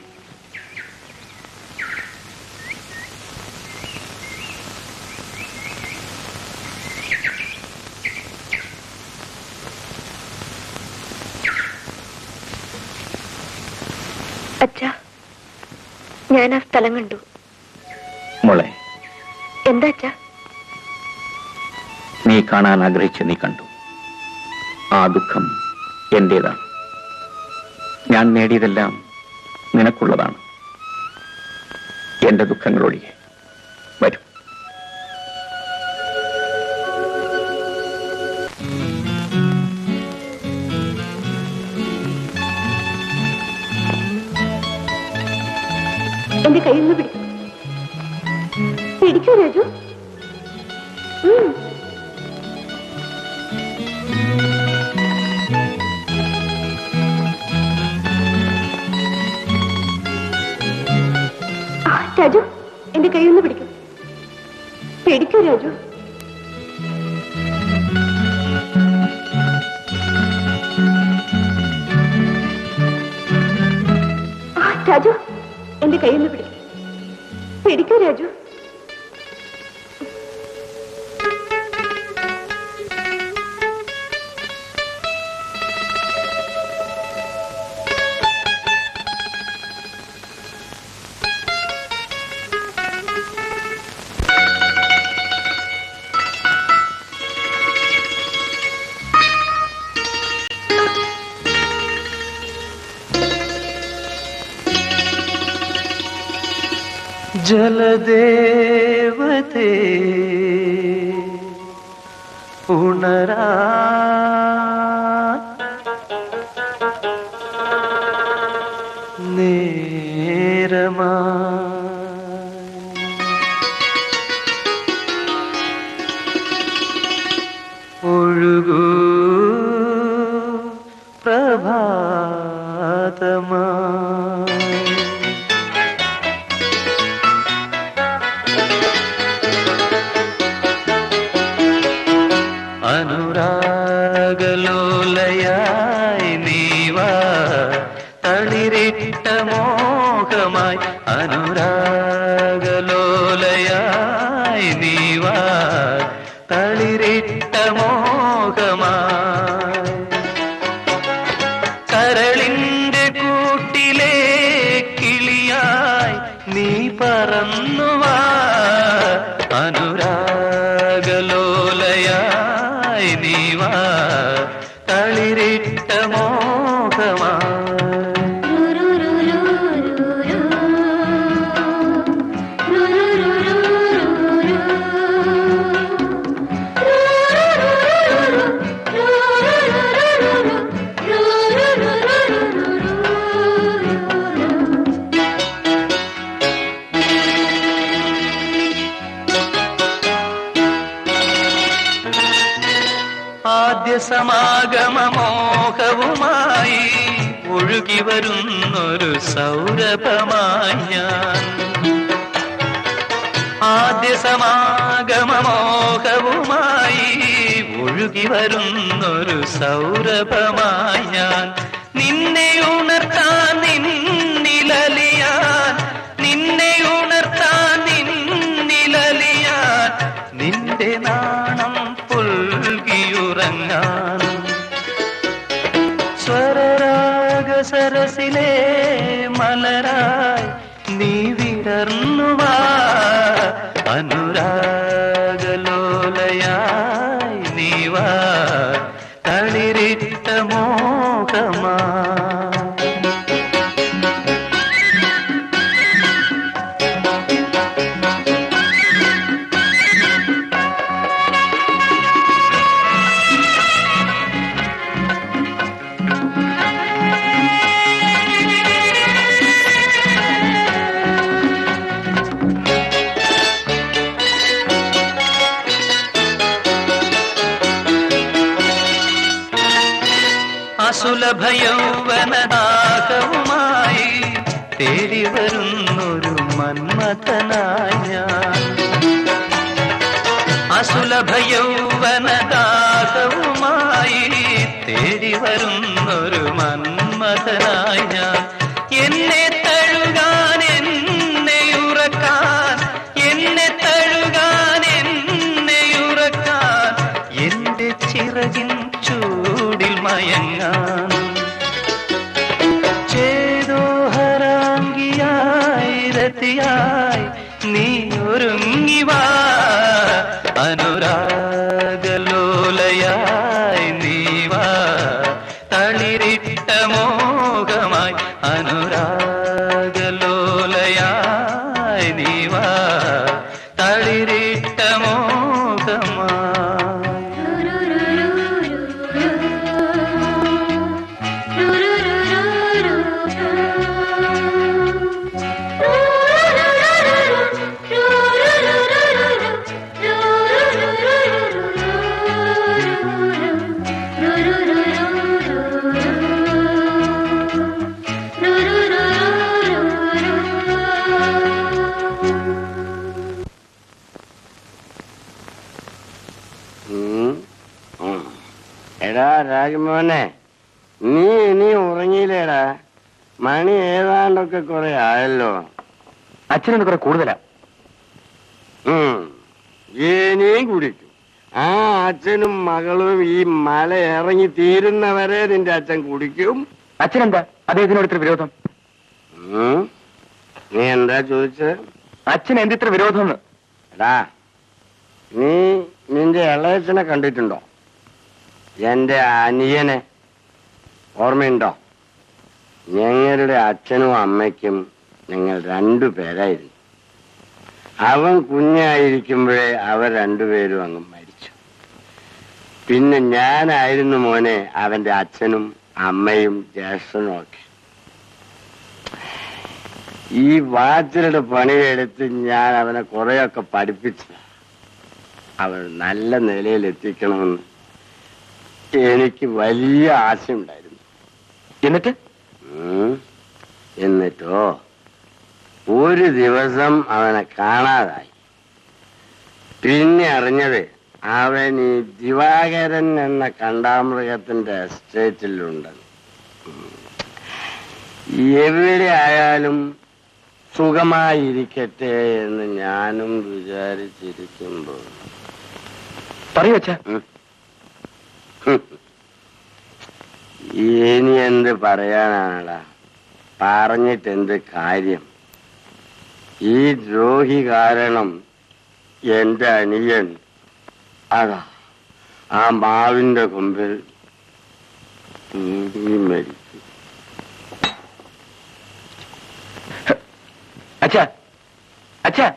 അച്ഛാ, ഞാൻ ആ സ്ഥലം കണ്ടു. മോളെ, എന്താ അച്ഛാ? നീ കാണാൻ ആഗ്രഹിച്ച് നീ കണ്ടു. ആ ദുഃഖം എന്റേതാണ്. ഞാൻ നേടിയതെല്ലാം നിനക്കുള്ളതാണ്. എന്റെ ദുഃഖങ്ങളൊഴികെ. വരൂ. എന്റെ കയ്യിൽ നിന്ന് പിടിക്കും. പിടിക്കൂ രാജു. രാജു, എന്റെ കയ്യിൽ നിന്ന് പിടിക്കും. പിടിക്കൂ രാജു. രാജു, എന്റെ കയ്യിൽ നിന്ന് പിടിക്കും. പിടിക്കൂ രാജു. ജലദേവതേ ഉണരാ നേരമാ ഒഴുകൂ പ്രഭാതമാ അനുരാഗലോലയായി നീവാ തളിരിട്ട മോഹമായി അനുരാഗലോലയായി നീവാ തളിരിട്ട മോഹമായി കരളിന്റെ കൂട്ടിലെ കിളിയായി നീ പറന്നുവാ അനുരാഗലോലയായി നീവാ തളിരിട്ട മോഹമാ ആദ്യ സമാഗമമോഹവുമായി ഒഴുകി വരുന്നൊരു സൗരഭമായി ഞാൻ ആദ്യ സമാഗമമോഹവുമായി ഒഴുകി വരുന്നൊരു സൗരഭമായി ഞാൻ നിന്നെ ഉണർത്താൻ നിന്നിലലിയാൻ നിന്നെ ഉണർത്താൻ നിന്നിലലിയാൻ നിന്റെ നാണം പുൽകിയുറങ്ങാൻ സ്വരരാഗ സരസിലെ മലരായി നീ വിടർന്നുവാ അനുരാഗലോലയായി നീവാ തളിരിട്ട മോഹമാ അസുലഭ യൗവനദാഹവുമായി തേടി വരുന്നൊരു മന്മഥനായി ഞാൻ അസുലഭ യൗവനദാഹവുമായി തേടി വരുന്നൊരു മന്മഥനായി ഞാൻ എന്നെ തഴുകാൻ എന്നെ ഉറക്കാൻ എന്നെ തഴുകാൻ എന്നെ ഉറക്കാൻ എന്റെ ചിറകിൻ ചൂടിൽ മയങ്ങാൻ ചേതോഹരാംഗിയായി രതിയായി നീ ഒരുങ്ങിവാ അനുരാഗലോലയായി നീവാ തളിരിട്ട മോഹ എടാ രാജമോനെ, നീ ഉറങ്ങിയില്ലേടാ? മണി ഏതാണ്ടൊക്കെ കുറെ ആയല്ലോ. അച്ഛനൊന്ന് കുറെ കൂടുതലാ. ഇനിയും കുടിക്കും. ആ അച്ഛനും മകളും ഈ മല ഇറങ്ങി തീരുന്നവരെ നിന്റെ അച്ഛൻ കുടിക്കും. അച്ഛനെന്താ അദ്ദേഹത്തിനോട് ഇത്ര വിരോധം? നീ എന്താ ചോദിച്ചത്? അച്ഛൻ എന്തിത്ര വിരോധം? എടാ, നീ നിന്റെ ഇളയച്ചനെ കണ്ടിട്ടുണ്ടോ? എന്റെ അനിയനെ ഓർമ്മയുണ്ടോ? ഞങ്ങളുടെ അച്ഛനും അമ്മയ്ക്കും ഞങ്ങൾ 2 പേരായിരുന്നു. അവൻ കുഞ്ഞായിരിക്കുമ്പോഴേ അവർ 2 പേരും അങ്ങ് മരിച്ചു. പിന്നെ ഞാനായിരുന്നു മോനെ അവന്റെ അച്ഛനും അമ്മയും ജ്യേഷ്ഠനും ഒക്കെ. ഈ വാച്ചിലുടെ പണിയെടുത്ത് ഞാൻ അവനെ കുറെയൊക്കെ പഠിപ്പിച്ചു. അവൻ നല്ല നിലയിൽ എത്തിക്കണമെന്ന് എനിക്ക് വലിയ ആശയുണ്ടായിരുന്നു. എന്നിട്ടോ ഒരു ദിവസം അവനെ കാണാതായി. പിന്നെ അറിഞ്ഞത് അവൻ ഈ ദിവാകരൻ എന്ന കണ്ടാമൃഗത്തിന്റെ എസ്റ്റേറ്റിലുണ്ടെന്ന്. എവിടെ ആയാലും സുഖമായിരിക്കട്ടെ എന്ന് ഞാനും വിചാരിച്ചിരിക്കുമ്പോൾ പറയുവച്ച ഇനി എന്ത് പറയാനാണടാ? പറഞ്ഞിട്ട് എന്ത് കാര്യം? ഈ ദ്രോഹി കാരണം എന്റെ അനിയൻ അതാ ആ മാവിന്റെ കൊമ്പിൽ മരിച്ചു. അച്ഛാ, അച്ഛാ,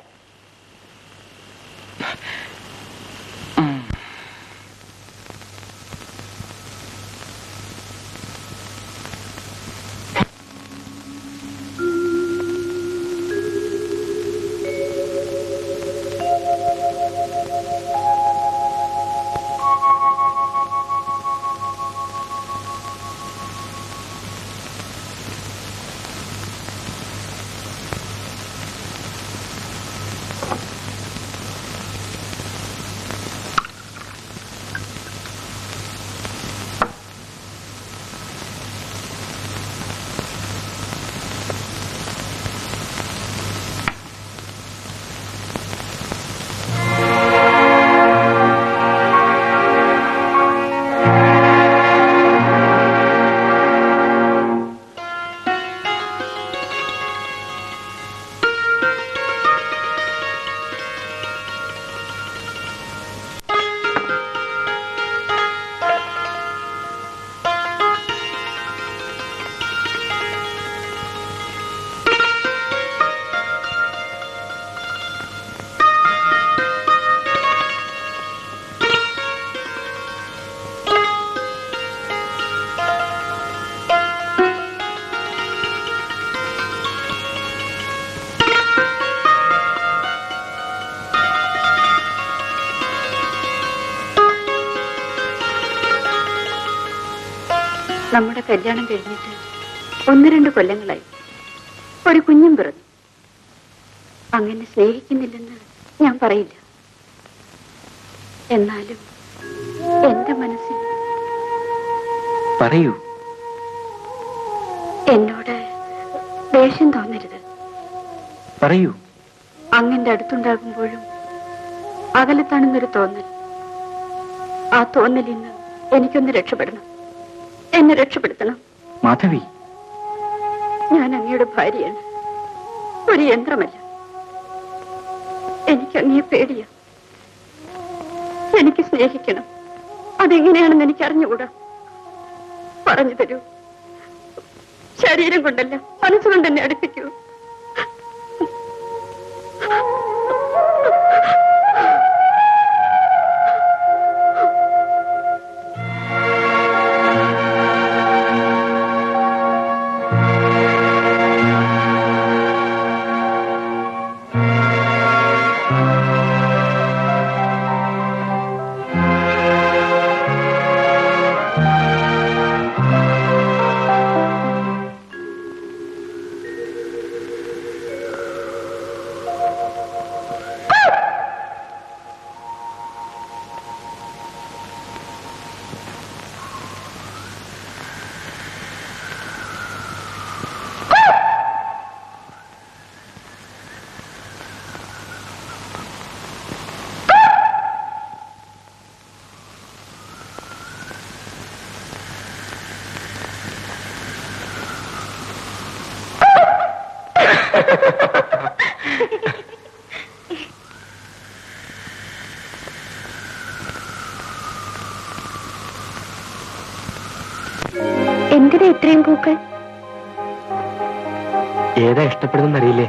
നമ്മുടെ കല്യാണം കഴിഞ്ഞിട്ട് 1-2 കൊല്ലങ്ങളായി. ഒരു കുഞ്ഞും പിറന്നു. അങ്ങനെ സ്നേഹിക്കുന്നില്ലെന്ന് ഞാൻ പറയില്ല. എന്നാലും എന്റെ മനസ്സിൽ പറയൂ. എന്നോട് ദേഷ്യം തോന്നരുത്. പറയൂ. അങ്ങന്റെ അടുത്തുണ്ടാകുമ്പോഴും അകലത്താണെന്നൊരു തോന്നൽ. ആ തോന്നലിൽ നിന്ന് എനിക്കൊന്ന് രക്ഷപ്പെടണം. എന്നെ രക്ഷപ്പെടുത്തണം. മാധവി, ഞാൻ അങ്ങയുടെ ഭാര്യയാണ്, ഒരു യന്ത്രമല്ല. എനിക്ക് അങ്ങയെ പേടിയാ. എനിക്ക് സ്നേഹിക്കണം. അതെങ്ങനെയാണെന്ന് എനിക്ക് അറിഞ്ഞുകൂടാ. പറഞ്ഞു തരൂ. ശരീരം കൊണ്ടല്ല, മനസ്സുകൊണ്ട് തന്നെ അടുപ്പിക്കൂ. എന്തിനാ ഇത്രയും പൂക്കൾ? ഏതാ ഇഷ്ടപ്പെടുന്നറിയില്ലേ?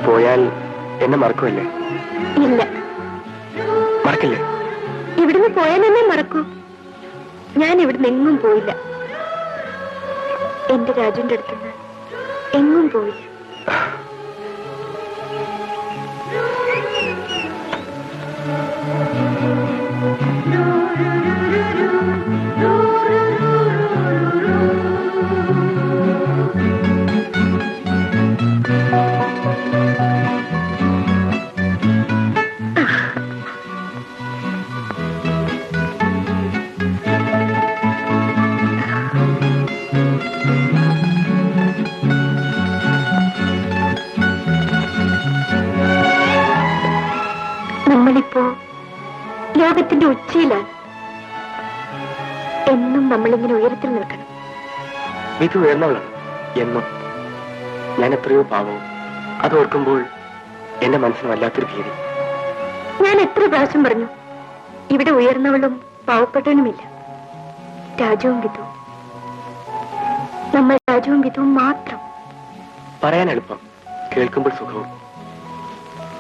പോയാൽ എന്നെ മറക്കുമല്ലേ? ഇല്ല, മറക്കില്ലേ? ഇവിടുന്ന് പോയാൽ എന്നെ മറക്കൂ? ഞാൻ ഇവിടുന്ന് എങ്ങും പോയില്ല. എന്റെ രാജുവിന്റെ അടുത്തുനിന്ന് എങ്ങും പോയില്ല. നമ്മളിപ്പോ ലോകത്തിന്റെ ഉച്ചയിലാണ്. എന്നും നമ്മളിങ്ങനെ ഉയരത്തിൽ നിൽക്കണം. ഇത് ഉയർന്നവളാണ് എന്നും. ഞാൻ എത്രയോ പാവവും അതോർക്കുമ്പോൾ എന്റെ മനസ്സിന് വല്ലാത്തൊരു ഭീതി. ഞാൻ എത്ര പ്രാവശ്യം പറഞ്ഞു, ഇവിടെ ഉയർന്നവളും പാവപ്പെട്ടവനുമില്ല. രാജവും വിധുവും, നമ്മൾ രാജവും വിധുവും മാത്രം. പറയാൻ എളുപ്പം, കേൾക്കുമ്പോൾ സുഖവും.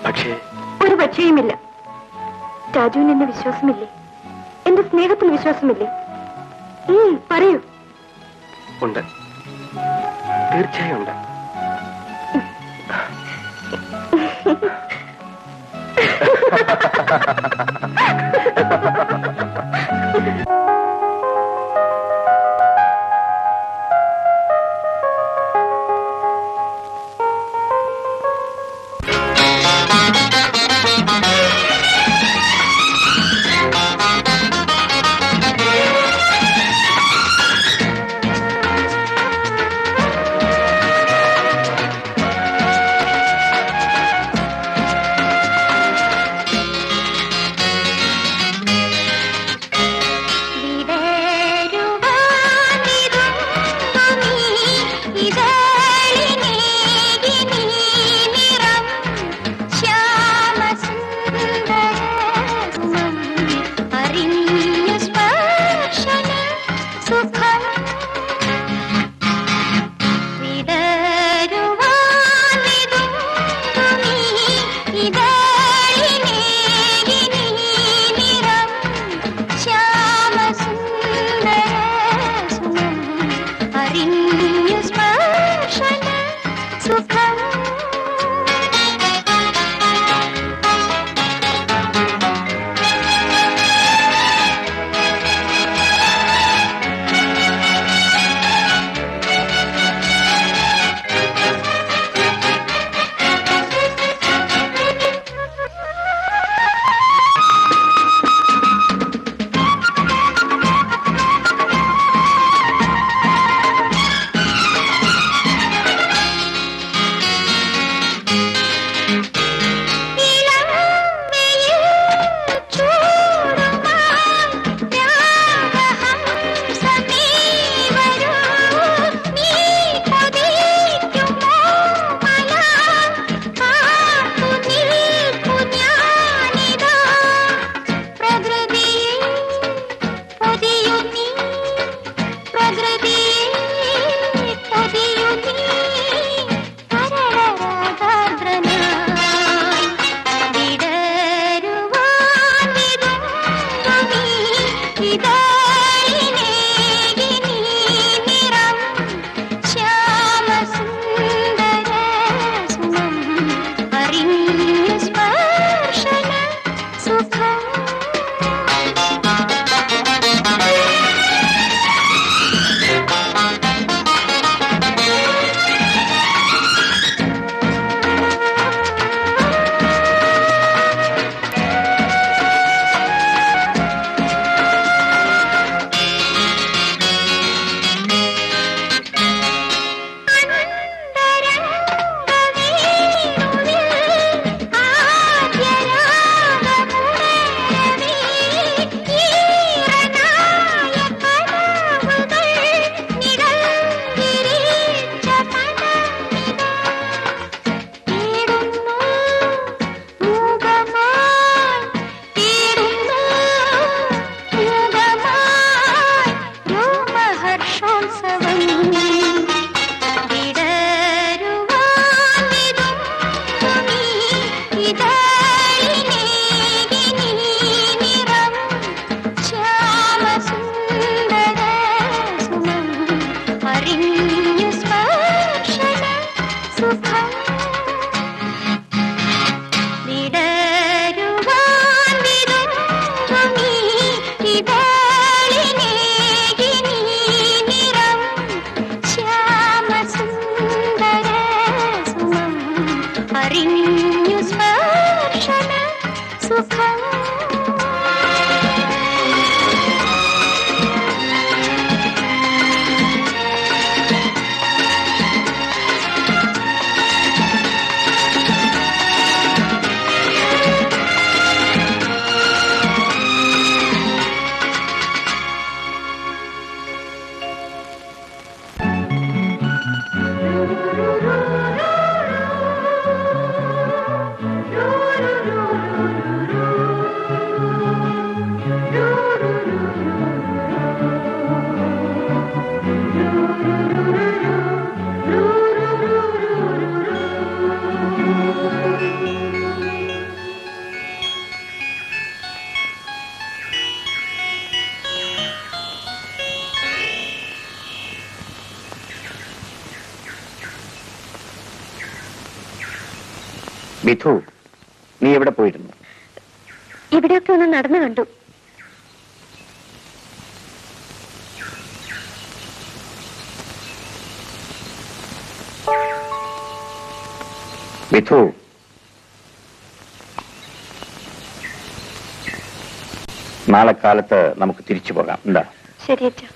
പക്ഷേ ഒരു പക്ഷേയുമില്ല. രാജുവിന് എന്നെ വിശ്വാസമില്ലേ? എന്റെ സ്നേഹത്തിൽ വിശ്വാസമില്ലേ? പറയൂ. ഉണ്ട്, തീർച്ചയായും ഉണ്ട്. മിഥു, നീ എവിടെ പോയിരുന്നു? ഇവിടെയൊക്കെ ഒന്ന് നടന്നു കണ്ടു. മിഥു, നാളെ കാലത്ത് നമുക്ക് തിരിച്ചു പോകാം. എന്താ? ശരി അച്ഛാ.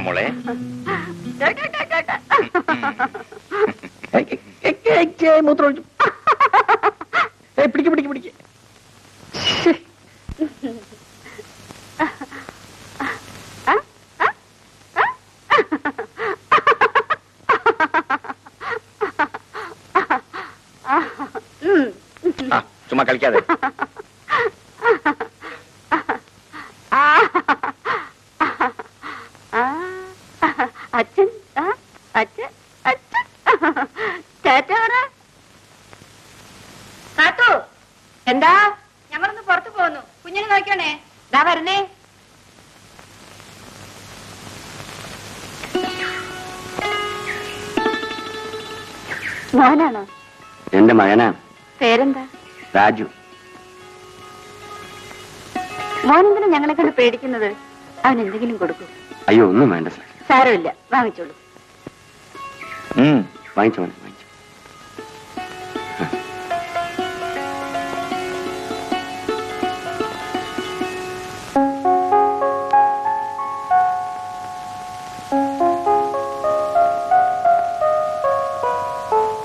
മോളെ, മൂത്രമൊഴിച്ചു. പിടിക്ക് പിടിക്ക് പിടിക്ക്. ചുമ്മാ കളിക്കാതെ. അച്ഛൻ അച്ഛൻ അച്ഛൻ ചേട്ടാ കാത്തു, എന്താ? ഞങ്ങളൊന്ന് പുറത്തു പോകുന്നു. കുഞ്ഞിനെ നോക്കണേ. ദാ വരണേ. മോനാണോ? എന്റെ മകനാ. പേരെന്താ? രാജു. മോനെന്തിനാ ഞങ്ങളെ കൊണ്ട് പേടിക്കുന്നത്? അവൻ എന്തെങ്കിലും കൊടുക്കൂ. അയ്യോ, ഒന്നും വേണ്ട സാർ. സാരമില്ല, വാങ്ങിച്ചോളൂ. വാങ്ങിച്ചോ മോനെ, വാങ്ങിച്ചോ.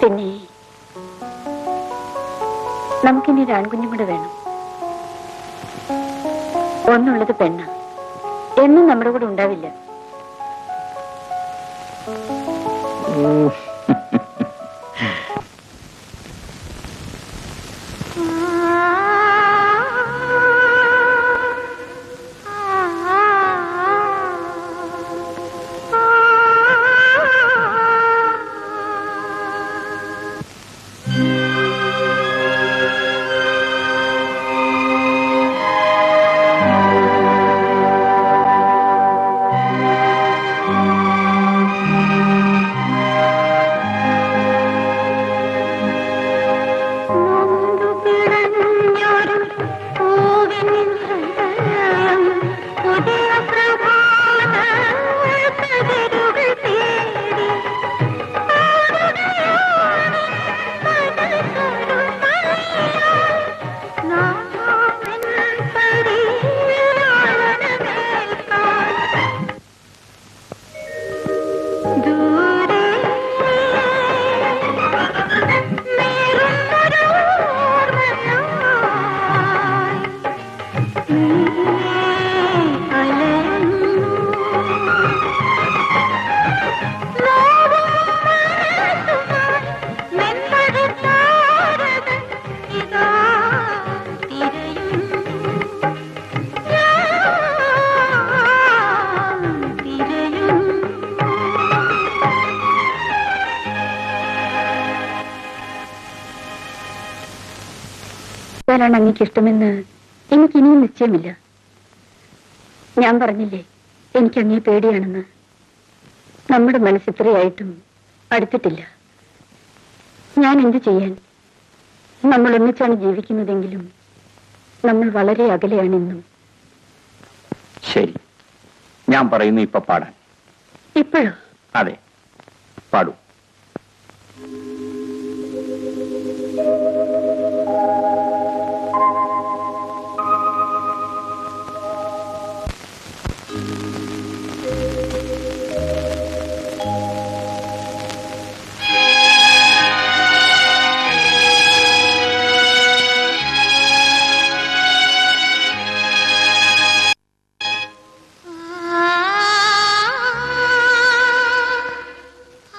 പിന്നെ നമുക്കിനി ഒരു ആൺകുഞ്ഞും കൂടെ വേണം. ഒന്നുള്ളത് പെണ്ണ. എന്നും നമ്മുടെ കൂടെ ഉണ്ടാവില്ല. ാണ് അങ്ങേക്കിഷ്ടമെന്ന് എനിക്കിനിയും നിശ്ചയമില്ല. ഞാൻ പറഞ്ഞില്ലേ എനിക്ക് അങ്ങേ പേടിയാണെന്ന്. നമ്മുടെ മനസ്സിത്രയായിട്ടും അടുത്തിട്ടില്ല. ഞാൻ എന്തു ചെയ്യാൻ? നമ്മൾ ഒന്നിച്ചാണ് ജീവിക്കുന്നതെങ്കിലും നമ്മൾ വളരെ അകലെയാണെന്നും. ശരി, ഞാൻ പറയുന്നു ഇപ്പൊ പാടാൻ. ഇപ്പോഴോ? അതെ, പാടൂ.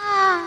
ആ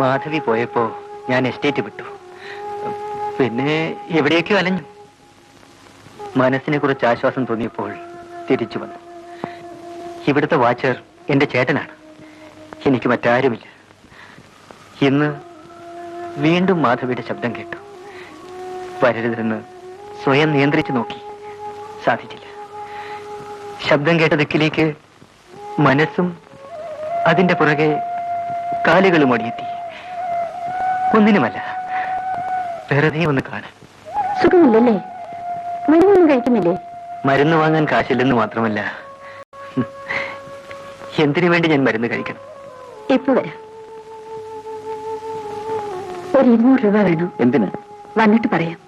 മാധവി പോയപ്പോ ഞാൻ എസ്റ്റേറ്റ് വിട്ടു. പിന്നെ എവിടെയൊക്കെ അലഞ്ഞു. മനസ്സിനെ കുറിച്ച് ആശ്വാസം തോന്നിയപ്പോൾ തിരിച്ചു വന്നു. ഇവിടുത്തെ വാച്ചർ എന്റെ ചേട്ടനാണ്. എനിക്ക് മറ്റാരുമില്ല. ഇന്ന് വീണ്ടും മാധവിയുടെ ശബ്ദം കേട്ടു. വരരുതെന്ന് സ്വയം നിയന്ത്രിച്ചു നോക്കി, സാധിച്ചില്ല. ശബ്ദം കേട്ട ദിക്കിലേക്ക് മനസ്സും അതിന്റെ പുറകെ കാലുകളും ഓടിയെത്തി. ഒന്നിനുമല്ല, വെറുതെ ഒന്ന് കാണാൻ. സുഖമില്ലല്ലേ? മരുന്നൊന്നും കഴിക്കുന്നില്ലേ? മരുന്ന് വാങ്ങാൻ കാശില്ലെന്ന് മാത്രമല്ല, എന്തിനു വേണ്ടി ഞാൻ മരുന്ന് കഴിക്കണം? ഇപ്പൊ വരാം. ഒരു 200 രൂപ വേണം. എന്തിന്? വന്നിട്ട് പറയാം.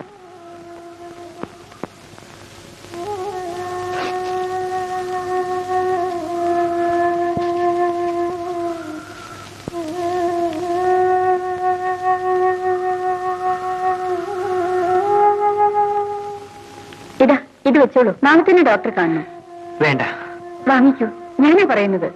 ഇതാ, ഇത് വെച്ചോളൂ. നാളെ തന്നെ ഡോക്ടർ കാണണം. വേണ്ട, വാങ്ങിക്കൂ. ഞാനാ പറയുന്നത്.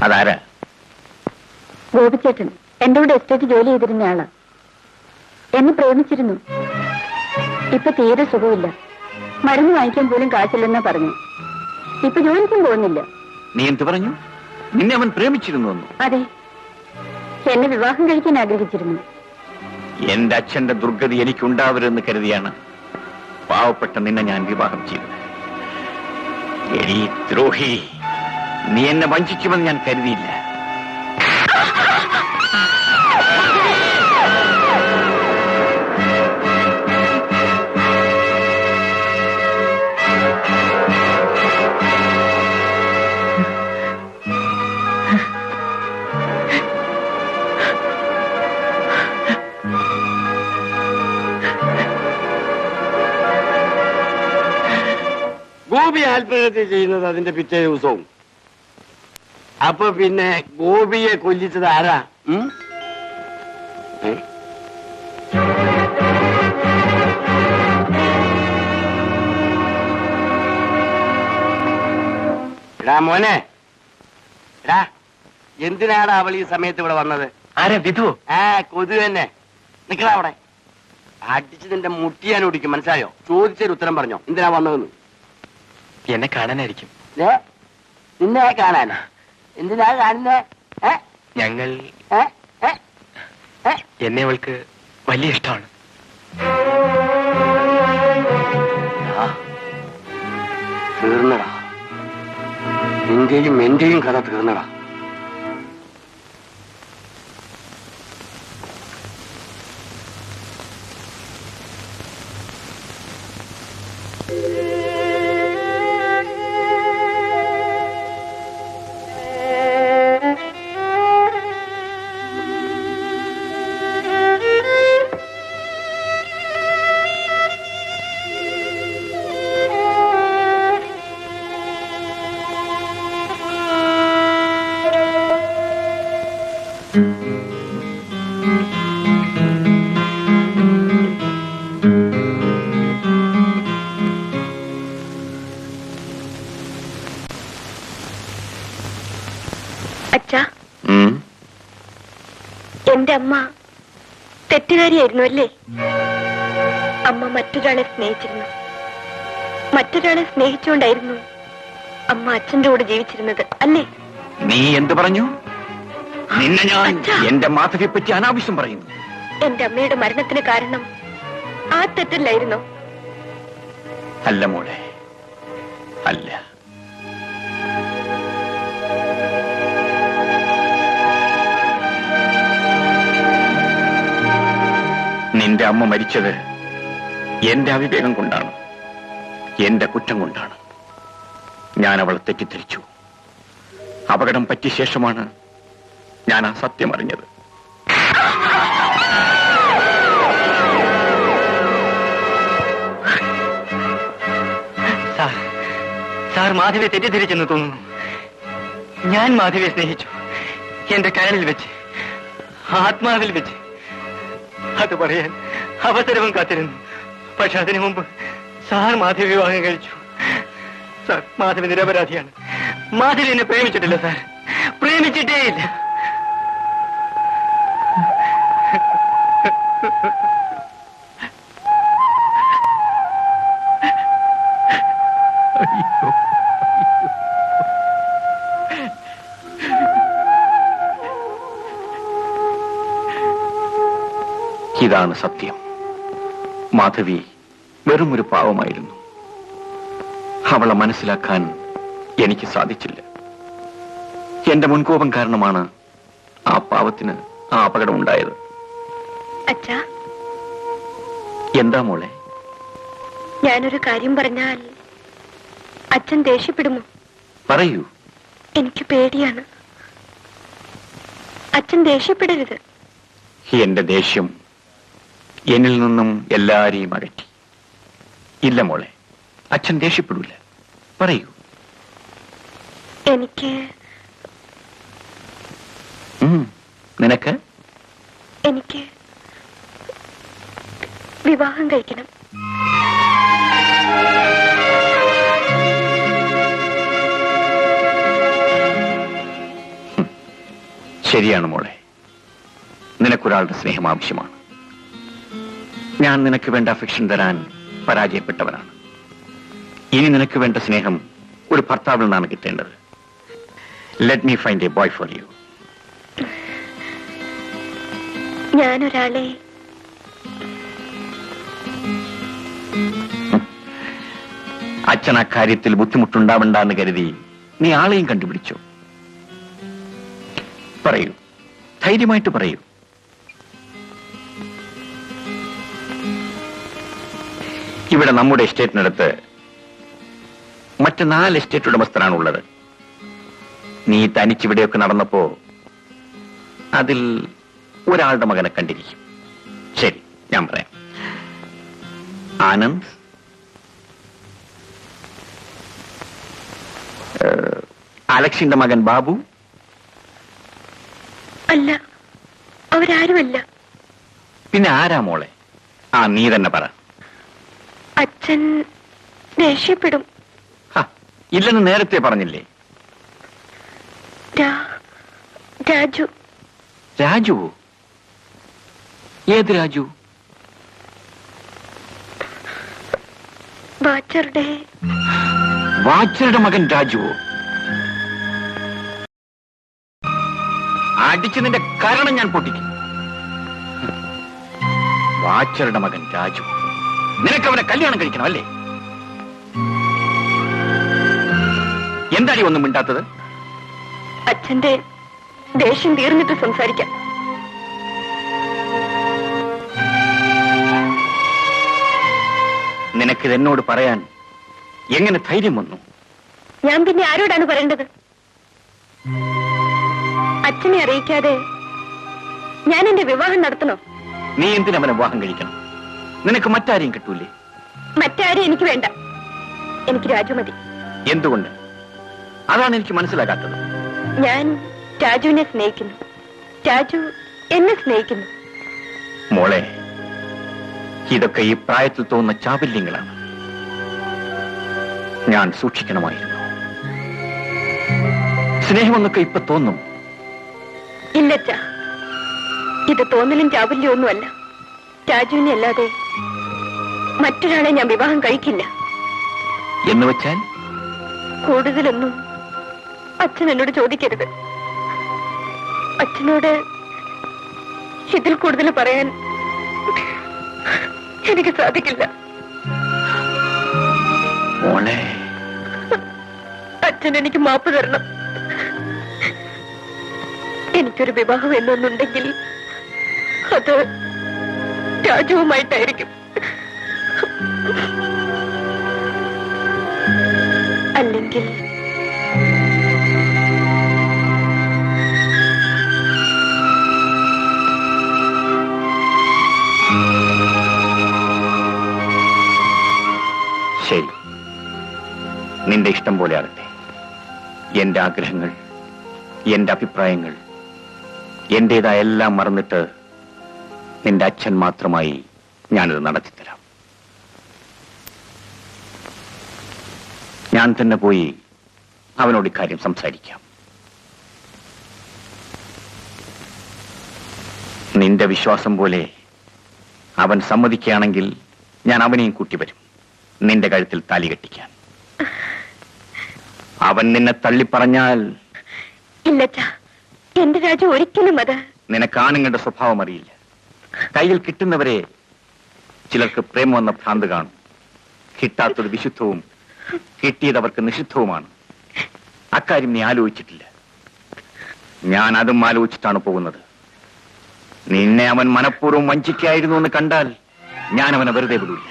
അതാരാ? ഗോപിച്ചേട്ടൻ എന്റെ കൂടെ എസ്റ്റേറ്റ് ജോലി ചെയ്തിരുന്ന ആളാ. എന്നെ പ്രേമിച്ചിരുന്നു. ഇപ്പൊ തീരെ സുഖമില്ല. മരുന്ന് വാങ്ങിക്കാൻ പോലും കാശില്ലെന്നാ പറഞ്ഞു. ഇപ്പൊ ജോലിക്കും പോകുന്നില്ല. നീ എന്ത് പറഞ്ഞു? നിന്നെ അവൻ പ്രേമിച്ചിരുന്നു? അതെ, എന്നെ വിവാഹം കഴിക്കാൻ ആഗ്രഹിച്ചിരുന്നു. എന്റെ അച്ഛന്റെ ദുർഗതി എനിക്കുണ്ടാവരുതെന്ന് കരുതിയാണ് പാവപ്പെട്ട നിന്നെ ഞാൻ വിവാഹം ചെയ്തത്. എടീ ദ്രോഹി, നീ എന്നെ വഞ്ചിക്കുമെന്ന് ഞാൻ കരുതിയില്ല. ഗോപി ആത്മഹത്യ ചെയ്യുന്നത് അതിന്റെ പിറ്റേ ദിവസവും. അപ്പൊ പിന്നെ ഗോപിയെ കൊല്ലിച്ചത് ആരാ? എടാ മോനെ, എടാ എന്തിനാണ് അവൾ ഈ സമയത്ത് ഇവിടെ വന്നത്? ആരാ? വിധു? കൊതു തന്നെ. നിക്കടാ അവിടെ. അടിച്ച് നിന്റെ മുട്ടിയാൻ ഓടിക്കും, മനസ്സിലായോ? ചോദിച്ചൊരു ഉത്തരം പറഞ്ഞോ, എന്തിനാ വന്നതെന്ന്. എന്നെ കാണാനായിരിക്കും. നിന്നെ കാണാനാ? എന്തിനാ കാണുന്നേ? ഞങ്ങൾ എന്നെ അവൾക്ക് വലിയ ഇഷ്ടമാണ്. തീർന്നടാ, നിന്റെയും എന്റെയും കഥ തീർന്നടാ. അച്ഛാ, എന്റെ അമ്മ തെറ്റുകാരിയായിരുന്നു അല്ലേ? അമ്മ മറ്റൊരാളെ സ്നേഹിച്ചിരുന്നു. മറ്റൊരാളെ സ്നേഹിച്ചുകൊണ്ടായിരുന്നു അമ്മ അച്ഛന്റെ കൂടെ ജീവിച്ചിരുന്നത് അല്ലേ? നീ എന്ത് പറഞ്ഞു? നിന്നെ ഞാൻ എന്റെ മാധവിയെ പറ്റി അനാവശ്യം പറയുന്നു. എന്റെ അമ്മയുടെ മരണത്തിന് കാരണം ആ തെറ്റല്ലായിരുന്നോ? അല്ല മോളെ, അല്ല. നിന്റെ അമ്മ മരിച്ചത് എന്റെ അവിവേകം കൊണ്ടാണ്, എന്റെ കുറ്റം കൊണ്ടാണ്. ഞാൻ അവളെ തെറ്റിദ്ധരിച്ചു. അപകടം പറ്റിയ ശേഷമാണ് ഞാൻ ആ സത്യം അറിഞ്ഞത്. സാർ മാധവിയെ തെറ്റിദ്ധരിച്ചെന്ന് തോന്നുന്നു. ഞാൻ മാധവിയെ സ്നേഹിച്ചു, എന്റെ കരളിൽ വെച്ച്, ആത്മാവിൽ വെച്ച്. അത് പറയാൻ അവസരവും കാത്തിരുന്നു. പക്ഷെ അതിനു മുമ്പ് സാർ മാധവി വിവാഹം കഴിച്ചു. സാർ, മാധവി നിരപരാധിയാണ്. മാധവി എന്നെ പ്രേമിച്ചിട്ടില്ല സാർ, പ്രേമിച്ചിട്ടേ ഇല്ല. ഇതാണ് സത്യം. മാധവി വെറും ഒരു പാവമായിരുന്നു. അവളെ മനസ്സിലാക്കാൻ എനിക്ക് സാധിച്ചില്ല. എന്റെ മുൻകോപം കാരണമാണ് ആ പാവത്തിന് ആ അപകടം ഉണ്ടായത്. അച്ഛാ, എന്താ മോളെ? ഞാനൊരു കാര്യം പറഞ്ഞാൽ അച്ഛൻ ദേഷ്യപ്പെടുമോ? പറയൂ. എനിക്ക് പേടിയാണ്. അച്ഛൻ ദേഷ്യപ്പെടരുത്. എന്റെ ദേഷ്യം എന്നിൽ നിന്നും എല്ലാരെയും അകറ്റി. ഇല്ല മോളെ, അച്ഛൻ ദേഷ്യപ്പെടില്ല. പറയൂ. എനിക്ക് നിനക്ക് എനിക്ക് വിവാഹം കഴിക്കണം. ശരിയാണ് മോളെ, നിനക്കൊരാളുടെ സ്നേഹം ആവശ്യമാണ്. ഞാൻ നിനക്ക് വേണ്ട അഫെക്ഷൻ തരാൻ പരാജയപ്പെട്ടവനാണ്. ഇനി നിനക്ക് വേണ്ട സ്നേഹം ഒരു ഭർത്താവിൽ നിന്നാണ് കിട്ടേണ്ടത്. Let me find a boy for you. ഞാനൊരാളെ അച്ഛൻ ആ കാര്യത്തിൽ ബുദ്ധിമുട്ടുണ്ടാവണ്ടെന്ന് കരുതി നീ ആളെയും കണ്ടുപിടിച്ചു. പറയൂ, ധൈര്യമായിട്ട് പറയൂ. ഇവിടെ നമ്മുടെ എസ്റ്റേറ്റിനടുത്ത് മറ്റ് 4 എസ്റ്റേറ്റ് ഉടമസ്ഥരാണുള്ളത്. നീ തനിച്ചിവിടെയൊക്കെ നടന്നപ്പോ അതിൽ ഒരാളുടെ മകനെ കണ്ടിരിക്കും. ശരി, ഞാൻ പറയാം. ആനന്ദ്, അലക്സിന്റെ മകൻ ബാബു. അല്ല, അവരാരുമല്ല. പിന്നെ ആരാ മോളെ? നീ തന്നെ പറ. അച്ഛൻ ദേഷ്യപ്പെടും. ഇല്ലെന്ന് നേരത്തെ പറഞ്ഞില്ലേ? രാജു. രാജുവോ? ഏത് രാജു? വാച്ചറുടെ മകൻ രാജുവോ? അടിച്ച് നിന്റെ കാരണം ഞാൻ പൊട്ടിക്കും. വാച്ചറുടെ മകൻ രാജു. നിനക്ക് അവനെ കല്യാണം കഴിക്കണം അല്ലേ? എന്താടി ഒന്നും മിണ്ടാത്തത്? അച്ഛന്റെ ദേഷ്യം തീർന്നിട്ട് സംസാരിക്കാം. നിനക്കിത് എന്നോട് പറയാൻ എങ്ങനെ ധൈര്യം വന്നു? ഞാൻ പിന്നെ ആരോടാണ് പറയേണ്ടത്? അച്ഛനെ അറിയിക്കാതെ ഞാൻ എന്റെ വിവാഹം നടത്തണോ? നീ എന്തിനവനെ വിവാഹം കഴിക്കണം? നിനക്ക് മറ്റാരെയും കിട്ടൂലേ? മറ്റാരും എനിക്ക് വേണ്ട. എനിക്ക് രാജു മതി. എന്തുകൊണ്ട്? അതാണ് എനിക്ക് മനസ്സിലാകാത്തത്. ഞാൻ രാജുവിനെ സ്നേഹിക്കുന്നു, രാജു എന്നെ സ്നേഹിക്കുന്നു. മോളെ, ഇതൊക്കെ ഈ പ്രായത്തിൽ തോന്നുന്ന ചാബല്യങ്ങളാണ്. ഞാൻ സൂക്ഷിക്കണമായിരുന്നു. സ്നേഹമെന്നൊക്കെ ഇപ്പൊ തോന്നും. ഇല്ലച്ച, ഇത് തോന്നലും ചാബല്യം ഒന്നുമല്ല. രാജുവിനെ അല്ലാതെ മറ്റൊരാളെ ഞാൻ വിവാഹം കഴിക്കില്ല. എന്ന് വെച്ചാൽ? കൂടുതലൊന്നും അച്ഛൻ എന്നോട് ചോദിക്കരുത്. അച്ഛനോട് ഇതിൽ കൂടുതൽ പറയാൻ എനിക്ക് സാധിക്കില്ല. മോളെ, അച്ഛൻ എനിക്ക് മാപ്പ് തരണം. എനിക്കൊരു വിവാഹം എന്നൊന്നുണ്ടെങ്കിൽ അത് രാജുവുമായിട്ടായിരിക്കും. അല്ലെങ്കിൽ ശരി, നിന്റെ ഇഷ്ടം പോലെ ആകട്ടെ. എന്റെ ആഗ്രഹങ്ങൾ, എന്റെ അഭിപ്രായങ്ങൾ, എന്റേതായ എല്ലാം മറന്നിട്ട് നിന്റെ അച്ഛൻ മാത്രമായി ഞാനിത് നടത്തിത്തരാം. ഞാൻ തന്നെ പോയി അവനോട് ഇക്കാര്യം സംസാരിക്കാം. നിന്റെ വിശ്വാസം പോലെ അവൻ സമ്മതിക്കുകയാണെങ്കിൽ ഞാൻ അവനെയും കൂട്ടിവരും നിന്റെ കഴുത്തിൽ താലി കെട്ടിക്കാൻ. അവൻ നിന്നെ തള്ളിപ്പറഞ്ഞാൽ ഇല്ലച്ചാ, എന്റെ രാജു ഒരിക്കലും അത്. നിനക്കാണുങ്ങളുടെ സ്വഭാവം അറിയില്ല. കയ്യിൽ കിട്ടുന്നവരെ ചിലർക്ക് പ്രേമം എന്ന ഭ്രാന്ത് കാണും. കിട്ടാത്തത് വിശുദ്ധവും കിട്ടിയതവർക്ക് നിഷിദ്ധവുമാണ്. അക്കാര്യം നീ ആലോചിച്ചിട്ടില്ല. ഞാൻ അതും ആലോചിച്ചിട്ടാണ് പോകുന്നത്. നിന്നെ അവൻ മനഃപൂർവ്വം വഞ്ചിക്കായിരുന്നു എന്ന് കണ്ടാൽ ഞാൻ അവനെ വെറുതെ വിടൂല്ല.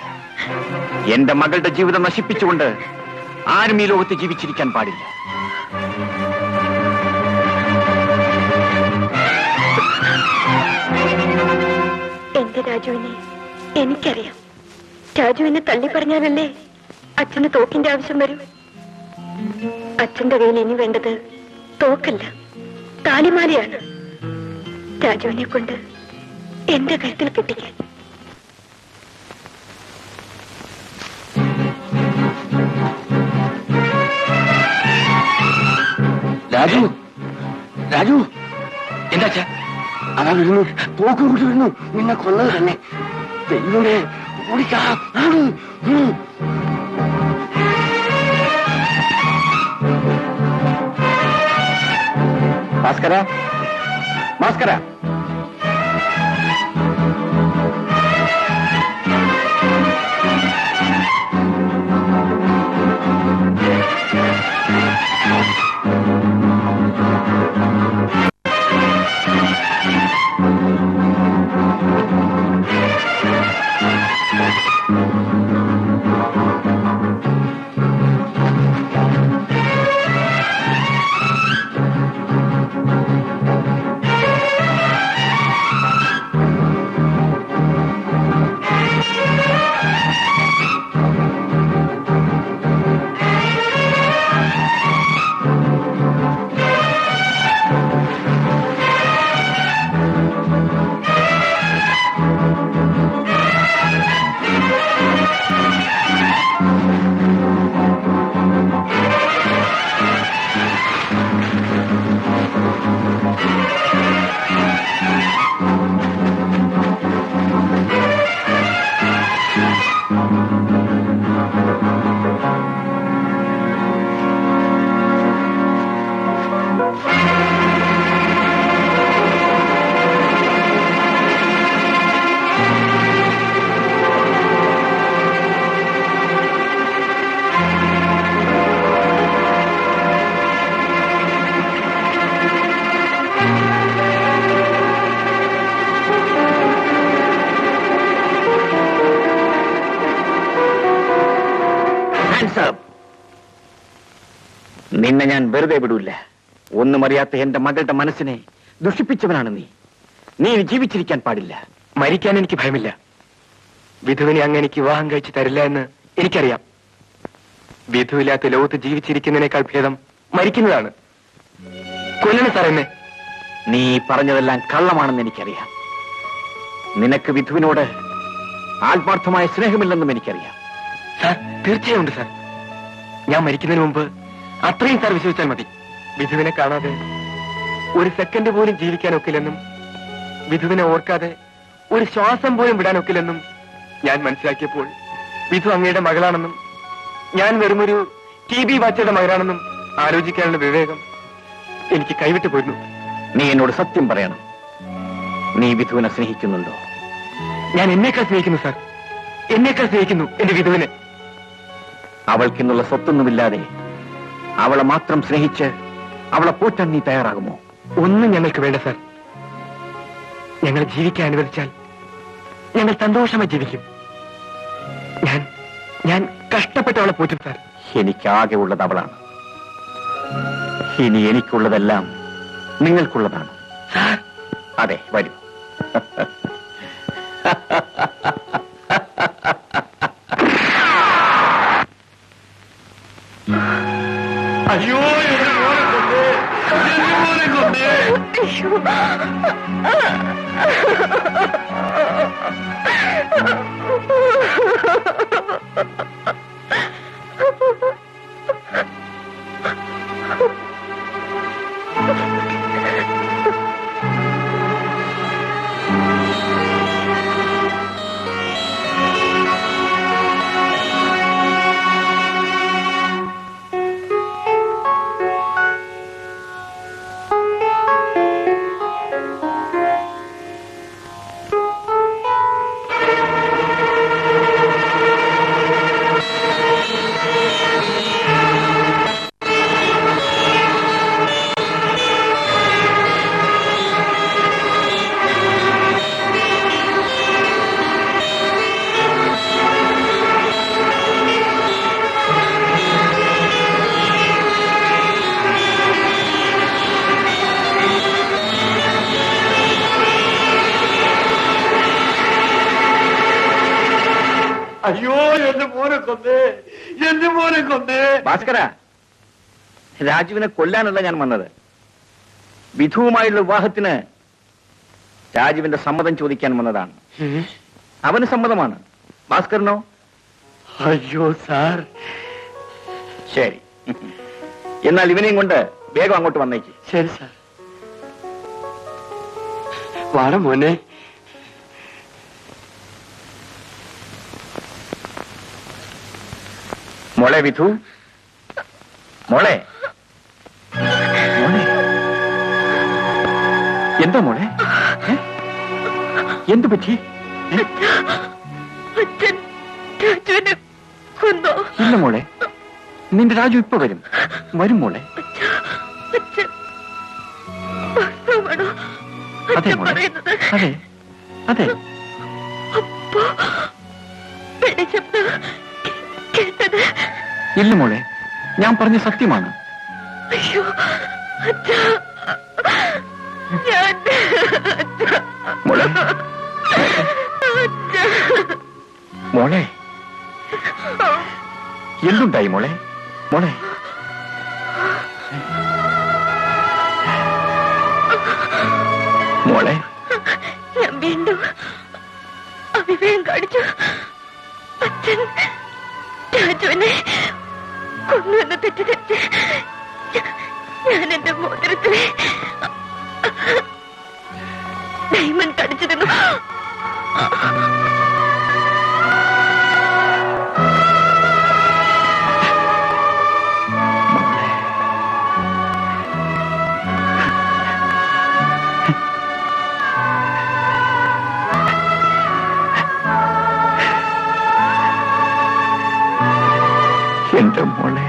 എന്റെ മകളുടെ ജീവിതം നശിപ്പിച്ചുകൊണ്ട് ആരും ഈ ലോകത്ത് ജീവിച്ചിരിക്കാൻ പാടില്ല. എന്റെ രാജുവിനെ എനിക്കറിയാം. രാജുവിനെ തള്ളി പറഞ്ഞാലല്ലേ അച്ഛന് തോക്കിന്റെ ആവശ്യം വരും. അച്ഛന്റെ കയ്യിൽ ഇനി വേണ്ടത് തോക്കല്ല, താലിമാലയാണ്. രാജുവിനെ കൊണ്ട് എന്റെ കഴുത്തിൽ കെട്ടിക്കാൻ. രാജു, രാജു, എന്താ അതാ വരുന്നു, തോക്ക് കൂട്ടി വരുന്നു. നിന്നെ കൊന്നത് തന്നെ. ദൈവമേ, ഓടിക്കാ. ഭാസ്കര, ഭാസ്കര, നിന്നെ ഞാൻ വെറുതെ വിടൂല്ല. ഒന്നും അറിയാത്ത എന്റെ മകളുടെ മനസ്സിനെ ദുഷിപ്പിച്ചവനാണ് നീ. നീ ജീവിച്ചിരിക്കാൻ പാടില്ല. മരിക്കാൻ എനിക്ക് ഭയമില്ല. വിധുവിനെ അങ്ങ് എനിക്ക് വിവാഹം കഴിച്ച് തരില്ല എന്ന് എനിക്കറിയാം. വിധുവില്ലാത്ത ലോകത്ത് ജീവിച്ചിരിക്കുന്നതിനേക്കാൾ ഭേദം മരിക്കുന്നതാണ്. കൊല്ലണ സാർ എന്നെ. നീ പറഞ്ഞതെല്ലാം കള്ളമാണെന്ന് എനിക്കറിയാം. നിനക്ക് വിധുവിനോട് ആത്മാർത്ഥമായ സ്നേഹമില്ലെന്നും എനിക്കറിയാം. സാർ, തീർച്ചയായും ഉണ്ട് സാർ. ഞാൻ മരിക്കുന്നതിന് മുമ്പ് അത്രയും സാർ വിശ്വസിച്ചാൽ മതി. വിധുവിനെ കാണാതെ ഒരു സെക്കൻഡ് പോലും ജീവിക്കാനൊക്കില്ലെന്നും വിധുവിനെ ഓർക്കാതെ ഒരു ശ്വാസം പോലും വിടാനൊക്കില്ലെന്നും ഞാൻ മനസ്സിലാക്കിയപ്പോൾ വിധു അങ്ങയുടെ മകളാണെന്നും ഞാൻ വെറുമൊരു TB വാച്ചയുടെ മകനാണെന്നും ആലോചിക്കാനുള്ള വിവേകം എനിക്ക് കൈവിട്ടു പോയിരുന്നു. നീ എന്നോട് സത്യം പറയണം. നീ വിധുവിനെ സ്നേഹിക്കുന്നുണ്ടോ? ഞാൻ എന്നേക്കാൾ സ്നേഹിക്കുന്നു സാർ. എന്നേക്കാൾ സ്നേഹിക്കുന്നു എന്റെ വിധുവിനെ. അവൾക്കിന്നുള്ള സ്വത്തൊന്നുമില്ലാതെ അവളെ മാത്രം സ്നേഹിച്ച് അവളെ പോറ്റാൻ നീ തയ്യാറാകുമോ? ഒന്നും ഞങ്ങൾക്ക് വേണ്ട സാർ. ഞങ്ങൾ ജീവിക്കാൻ അനുവദിച്ചാൽ ഞങ്ങൾ സന്തോഷമായി ജീവിക്കും. ഞാൻ കഷ്ടപ്പെട്ട് അവളെ പോറ്റും സാർ. എനിക്കാകെ ഉള്ളത് അവളാണ്. ഇനി എനിക്കുള്ളതെല്ലാം നിങ്ങൾക്കുള്ളതാണ്. സാർ, അതെ, വരൂ. അയ്യോ, എന്റെ മോനെ കൊണ്ടേ, എന്റെ മോനെ കൊണ്ടേ. അയ്യോ, എന്റെ മോനെ കൊന്നേ, എന്റെ മോനെ കൊന്നേ. ഭാസ്കര, രാജുവിനെ കൊല്ലാനല്ല ഞാൻ വന്നത്. വിധുവുമായുള്ള വിവാഹത്തിന് രാജുവിന്റെ സമ്മതം ചോദിക്കാൻ വന്നതാണ്. അവന് സമ്മതമാണ്. ഭാസ്കരനോ? അയ്യോ സാർ. ശരി, എന്നാൽ ഇവനെയും കൊണ്ട് വേഗം അങ്ങോട്ട് വന്നേക്ക്. ശരി സാർ. വാട മോനെ. മോളെ വിധു, മോളെ. മോളെ, എന്താ മോളെ? എന്തു പറ്റി? ഇല്ല മോളെ, നിന്റെ രാജു ഇപ്പൊ വരും. വരും മോളെ. അതെ മോളെ, അതെ അതെ. ഇല്ല മോളെ, ഞാൻ പറഞ്ഞ സത്യമാണ്. മോളെ, മോളെ, എന്തുണ്ടായി മോളെ? മോളെ, മോളെ, ഞാൻ വീണ്ടും അവിവേകം കാണിച്ചു. അച്ഛൻ രാജുവിനെ കൊന്നുവെന്ന് തെറ്റിദ്ധരിച്ച് ഞാൻ എന്റെ മോതിരത്തിലെ ഡയമണ്ട് കടിച്ചു തിന്നു. എന്റെ മോളെ,